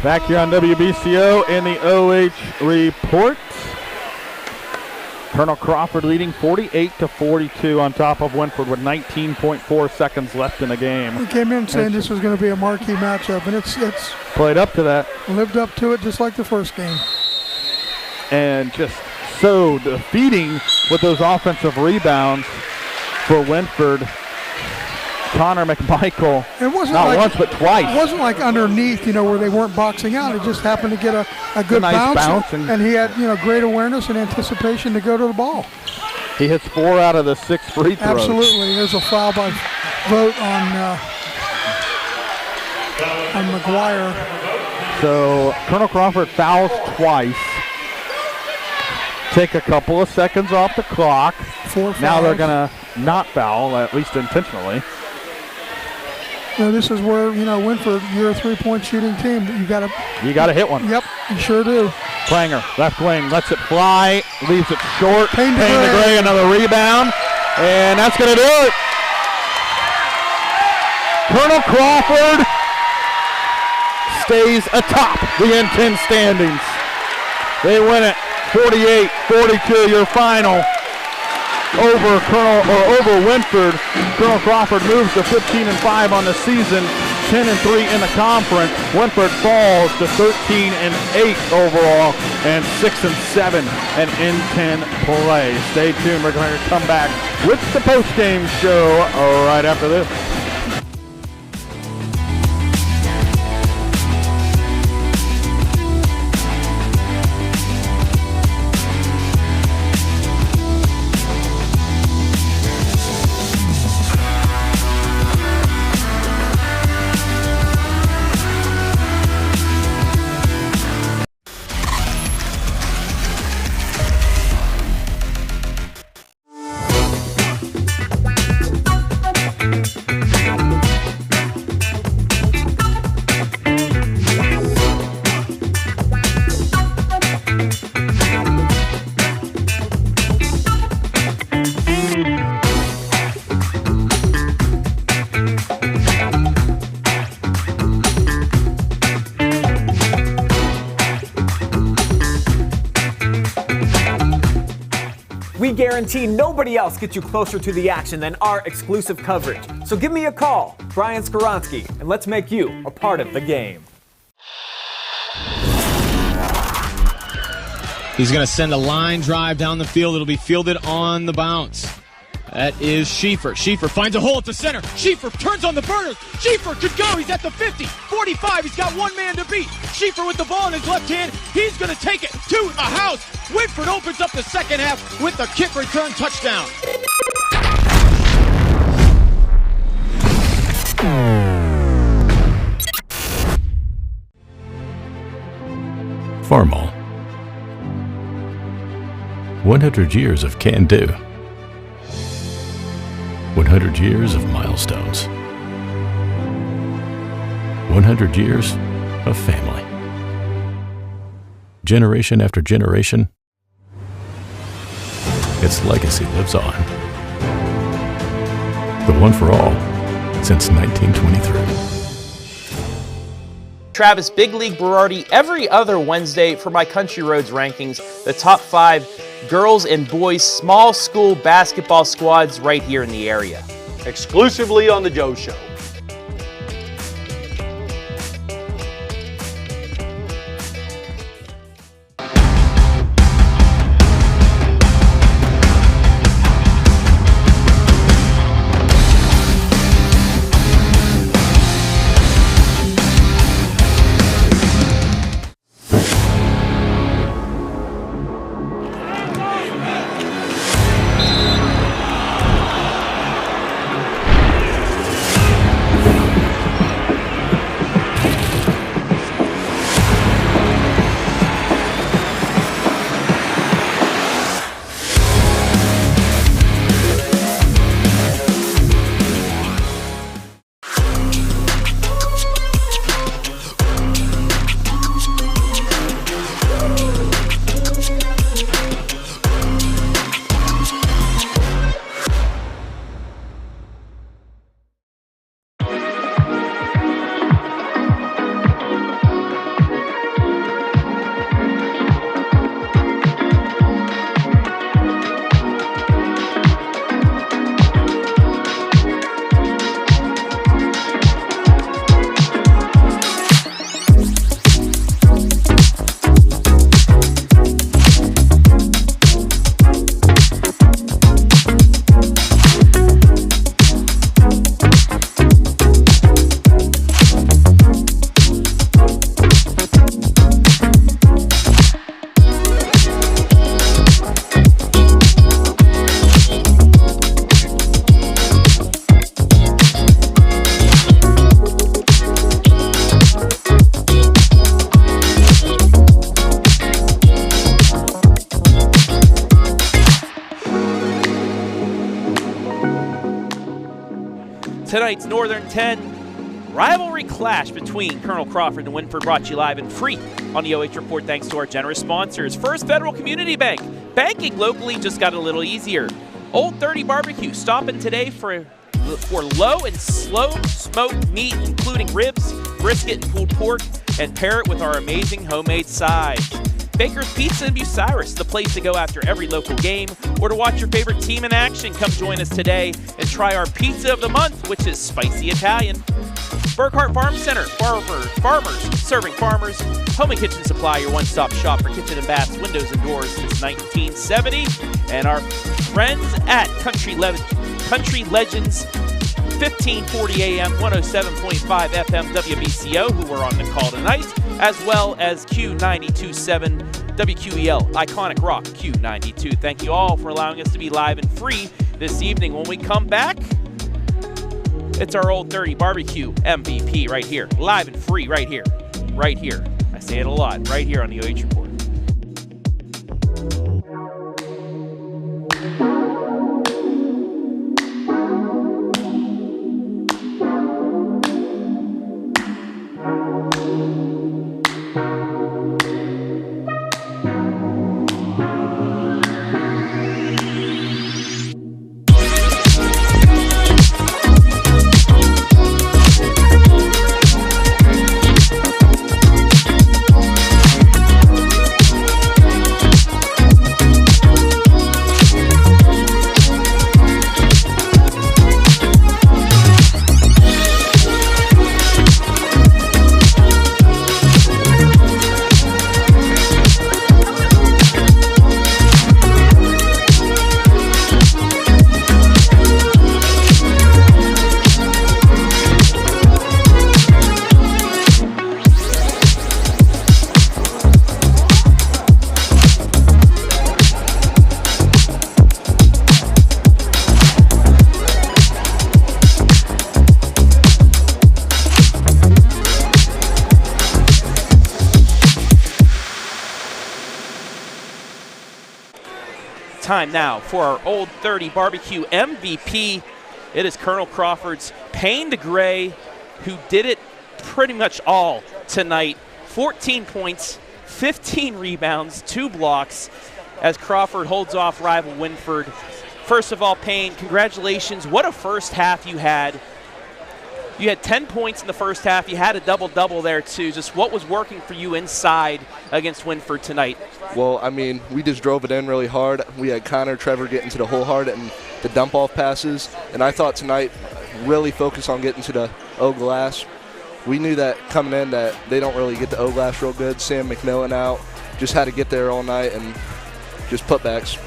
Back here on WBCO in the OH Report. Colonel Crawford leading 48-42 on top of Wynford with 19.4 seconds left in the game. He came in saying this was going to be a marquee matchup, and it's played up to that. Lived up to it just like the first game. And just so defeating with those offensive rebounds for Wynford. Connor McMichael, it wasn't not like, once but twice. It wasn't like underneath, where they weren't boxing out. It just happened to get a good nice bounce and he had, great awareness and anticipation to go to the ball. He hits 4 out of the 6 free throws. Absolutely. There's a foul by Vogt on McGuire. So Colonel Crawford fouls twice. Take a couple of seconds off the clock. 4 fouls. Now they're going to not foul, at least intentionally. This is where, Wynford, you're a 3-point shooting team. You got to hit one. Yep, you sure do. Pranger, left wing, lets it fly, leaves it short. Payne to Gray, another rebound, and that's going to do it. Colonel Crawford stays atop the N10 standings. They win it 48-42, your final. Over Wynford. Colonel Crawford moves to 15-5 on the season. 10-3 in the conference. Wynford falls to 13-8 overall and 6-7 in N10 play. Stay tuned. We're going to come back with the post-game show right after this. We guarantee nobody else gets you closer to the action than our exclusive coverage. So give me a call, Brian Skoronsky, and let's make you a part of the game. He's going to send a line drive down the field. It'll be fielded on the bounce. That is Schiefer. Schiefer finds a hole at the center. Schiefer turns on the burners. Schiefer could go. He's at the 50, 45. He's got one man to beat. Schiefer with the ball in his left hand. He's going to take it to the house. Wynford opens up the second half with the kick return touchdown. Farmall. 100 years of can-do. 100 years of milestones. 100 years of family. Generation after generation, its legacy lives on. The one for all since 1923. Travis Big League Berardi every other Wednesday for my Country Roads rankings, the top 5 girls and boys small school basketball squads right here in the area. Exclusively on The Joe Show. Tonight's Northern 10 rivalry clash between Colonel Crawford and Wynford, brought to you live and free on the OH Report thanks to our generous sponsors. First Federal Community Bank. Banking locally just got a little easier. Old 30 Barbecue, stopping today for low and slow smoked meat, including ribs, brisket, and pulled pork, and pair it with our amazing homemade sides. Baker's Pizza in BUCYRUS, the place to go after every local game or to watch your favorite team in action. Come join us today and try our pizza of the month, which is spicy Italian. BURKHART Farm Center, farmers serving farmers. Home and Kitchen Supply, your one-stop shop for kitchen and baths, windows and doors since 1970. And our friends at Country Legends, 1540 AM, 107.5 FM WBCO, who were on the call tonight, as well as Q92.7 WQEL, Iconic Rock Q92. Thank you all for allowing us to be live and free this evening. When we come back, it's our Old 30 Barbecue MVP right here, live and free right here. I say it a lot, right here on the OH Report. Time now for our Old 30 Barbecue MVP. It is Colonel Crawford's Payne DeGray, who did it pretty much all tonight. 14 points, 15 rebounds, 2 blocks, as Crawford holds off rival Wynford. First of all, Payne, congratulations. What a first half you had. You had 10 points in the first half. You had a double-double there, too. Just what was working for you inside against Wynford tonight? Well, I mean, we just drove it in really hard. We had Connor, Trevor getting to the hole hard and the dump-off passes. And I thought tonight really focus on getting to the O-glass. We knew that coming in that they don't really get the O-glass real good. Sam McMillan out. Just had to get there all night and just putbacks.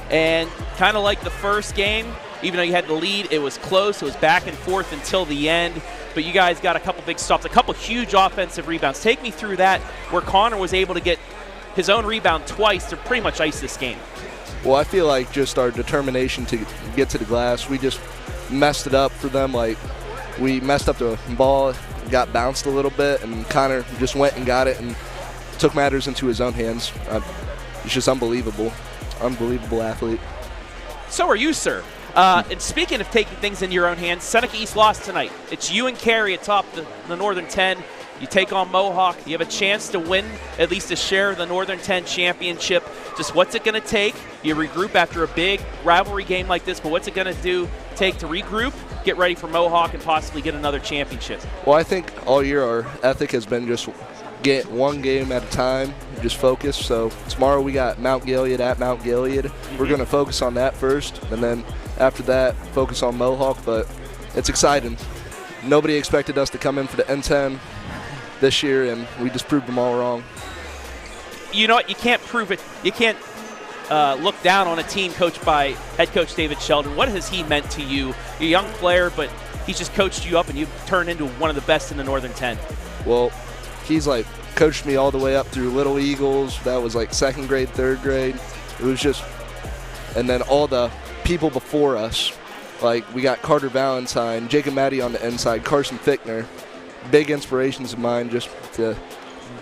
And kind of like the first game, even though you had the lead, it was close. It was back and forth until the end. But you guys got a couple big stops, a couple huge offensive rebounds. Take me through that, where Connor was able to get his own rebound twice to pretty much ice this game. Well, I feel like just our determination to get to the glass, we just messed it up for them. Like, we messed up the ball, got bounced a little bit, and Connor just went and got it and took matters into his own hands. It's just unbelievable. Unbelievable athlete. So are you, sir. And speaking of taking things in your own hands, Seneca East lost tonight. It's you and Carey atop the Northern 10. You take on Mohawk. You have a chance to win at least a share of the Northern 10 championship. Just what's it going to take? You regroup after a big rivalry game like this, but what's it going to take to regroup, get ready for Mohawk, and possibly get another championship? Well, I think all year our ethic has been just get one game at a time, just focus. So tomorrow we got Mount Gilead at Mount Gilead. We're going to focus on that first, and then after that, focus on Mohawk. But it's exciting. Nobody expected us to come in for the N10 this year, and we just proved them all wrong. You know what? You can't prove it. You can't look down on a team coached by head coach David Sheldon. What has he meant to you? You're a young player, but he's just coached you up, and you've turned into one of the best in the Northern 10. Well, he's like coached me all the way up through Little Eagles. That was like 2nd grade, 3rd grade. It was just, and then all the people before us, like we got Carter Valentine, Jacob Matty on the inside, Carson Fickner, big inspirations of mine just to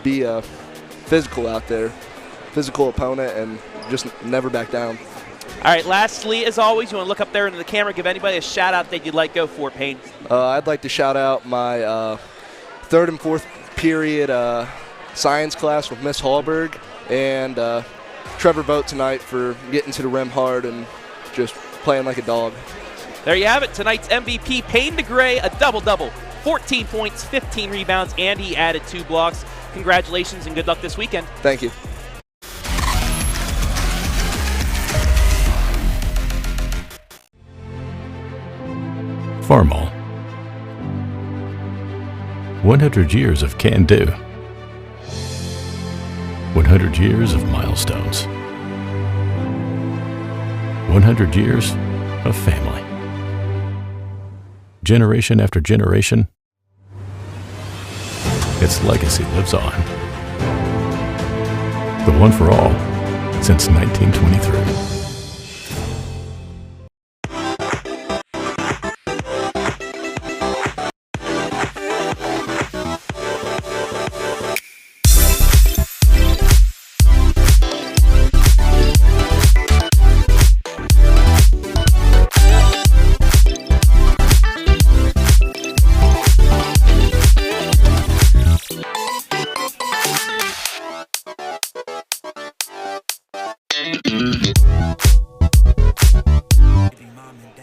be a physical out there, physical opponent, and just never back down. All right, lastly, as always, you want to look up there into the camera, give anybody a shout-out that you'd like to go for, Payne. I'd like to shout out my 3rd and 4th period science class with Miss Hallberg, and Trevor Vogt tonight for getting to the rim hard and just playing like a dog. There you have it. Tonight's MVP, Payne DeGray, a double-double. 14 points, 15 rebounds, and he added 2 blocks. Congratulations and good luck this weekend. Thank you. Farmall. 100 years of can-do. 100 years of milestones. 100 years of family. Generation after generation, its legacy lives on. The one for all since 1923.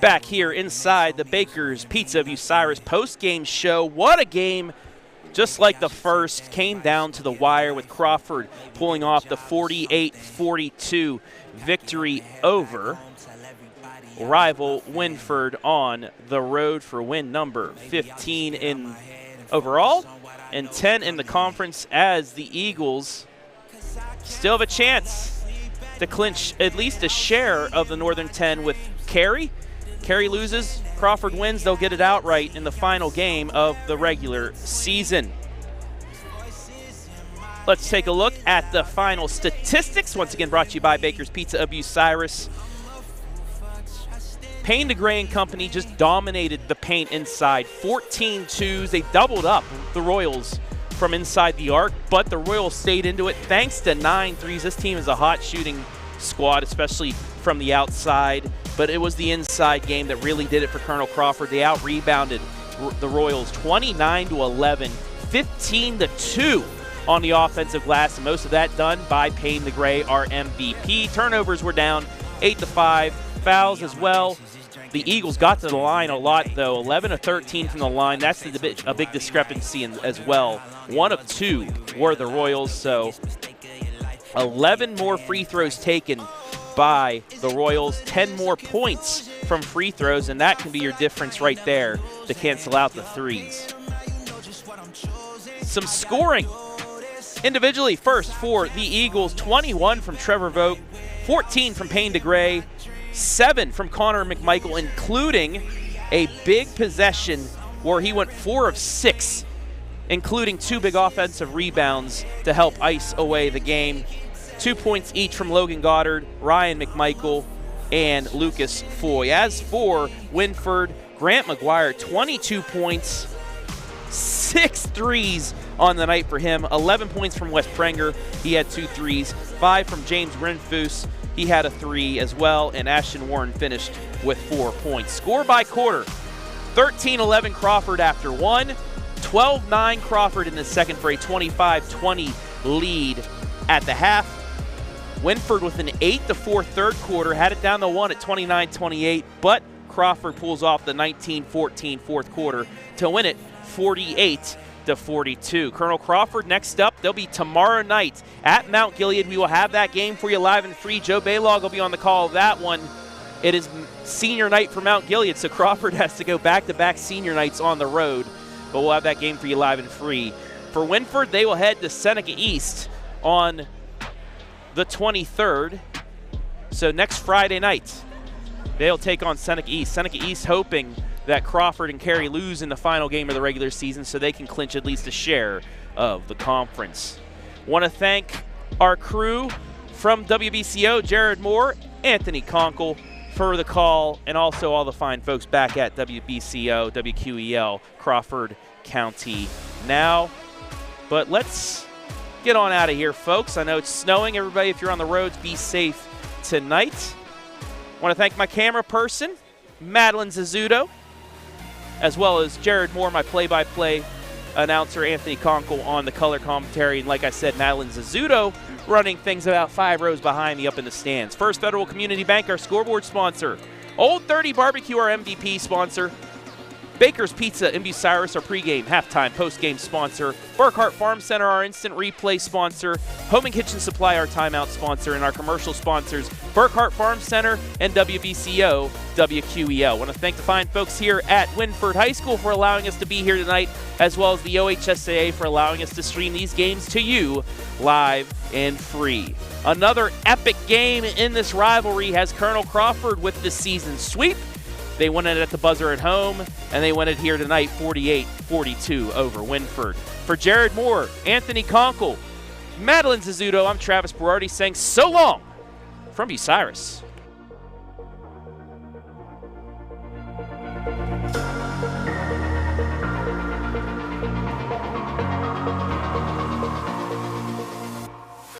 Back here inside the Baker's Pizza of Bucyrus post-game show. What a game, just like the first, came down to the wire with Crawford pulling off the 48-42 victory over rival Wynford on the road for win number 15 in overall and 10 in the conference, as the Eagles still have a chance to clinch at least a share of the Northern 10 with Cary. Cary loses, Crawford wins, they'll get it outright in the final game of the regular season. Let's take a look at the final statistics. Once again, brought to you by Baker's Pizza of Bucyrus. Payne DeGray and company just dominated the paint inside. 14 twos. They doubled up the Royals from inside the arc, but the Royals stayed into it thanks to 9 threes. This team is a hot shooting squad, especially from the outside, but it was the inside game that really did it for Colonel Crawford. They out-rebounded the Royals 29-11, 15-2 on the offensive glass, and most of that done by Payne DeGray, our MVP. Turnovers were down 8-5, fouls as well. The Eagles got to the line a lot, though. 11 of 13 from the line. That's a big discrepancy as well. 1 of 2 were the Royals, so 11 more free throws taken by the Royals, 10 more points from free throws, and that can be your difference right there to cancel out the threes. Some scoring individually. First for the Eagles, 21 from Trevor Vogt, 14 from Payne DeGray, 7 from Connor McMichael, including a big possession where he went 4 of 6, including 2 big offensive rebounds to help ice away the game. 2 points each from Logan Goddard, Ryan McMichael, and Lucas Foy. As for Wynford, Grant McGuire, 22 points, 6 threes on the night for him. 11 points from Wes Prenger. He had 2 threes. 5 from James Grinfus. He had a 3 as well. And Ashton Warren finished with 4 points. Score by quarter, 13-11 Crawford after 1. 12-9 Crawford in the second for a 25-20 lead at the half. Wynford with an 8-4 third quarter, had it down to 1 at 29-28, but Crawford pulls off the 19-14 fourth quarter to win it 48-42. Colonel Crawford next up. They'll be tomorrow night at Mount Gilead. We will have that game for you live and free. Joe Baylog will be on the call of that one. It is senior night for Mount Gilead, so Crawford has to go back-to-back senior nights on the road, but we'll have that game for you live and free. For Wynford, they will head to Seneca East on the 23rd. So next Friday night, they'll take on Seneca East. Seneca East hoping that Crawford and Cary lose in the final game of the regular season so they can clinch at least a share of the conference. Want to thank our crew from WBCO, Jared Moore, Anthony Conkle for the call, and also all the fine folks back at WBCO-WQEL, Crawford County now. But let's get on out of here, folks. I know it's snowing. Everybody, if you're on the roads, be safe tonight. Want to thank my camera person, Madeline Zazzuto, as well as Jared Moore, my play-by-play announcer, Anthony Conkle on the color commentary. And like I said, Madeline Zazzuto running things about 5 rows behind me up in the stands. First Federal Community Bank, our scoreboard sponsor. Old 30 Barbecue, our MVP sponsor. Baker's Pizza and BUCYRUS, our pregame, halftime, postgame sponsor. BURKHART Farm Center, our instant replay sponsor. Home and Kitchen Supply, our timeout sponsor. And our commercial sponsors, BURKHART Farm Center and WBCO-WQEL. I want to thank the fine folks here at Wynford High School for allowing us to be here tonight, as well as the OHSAA for allowing us to stream these games to you live and free. Another epic game in this rivalry has Colonel Crawford with the season sweep. They won it at the buzzer at home, and they win it here tonight 48-42 over Wynford. For Jared Moore, Anthony Conkle, Madeline Zizzuto, I'm Travis Berardi saying so long from BUCYRUS.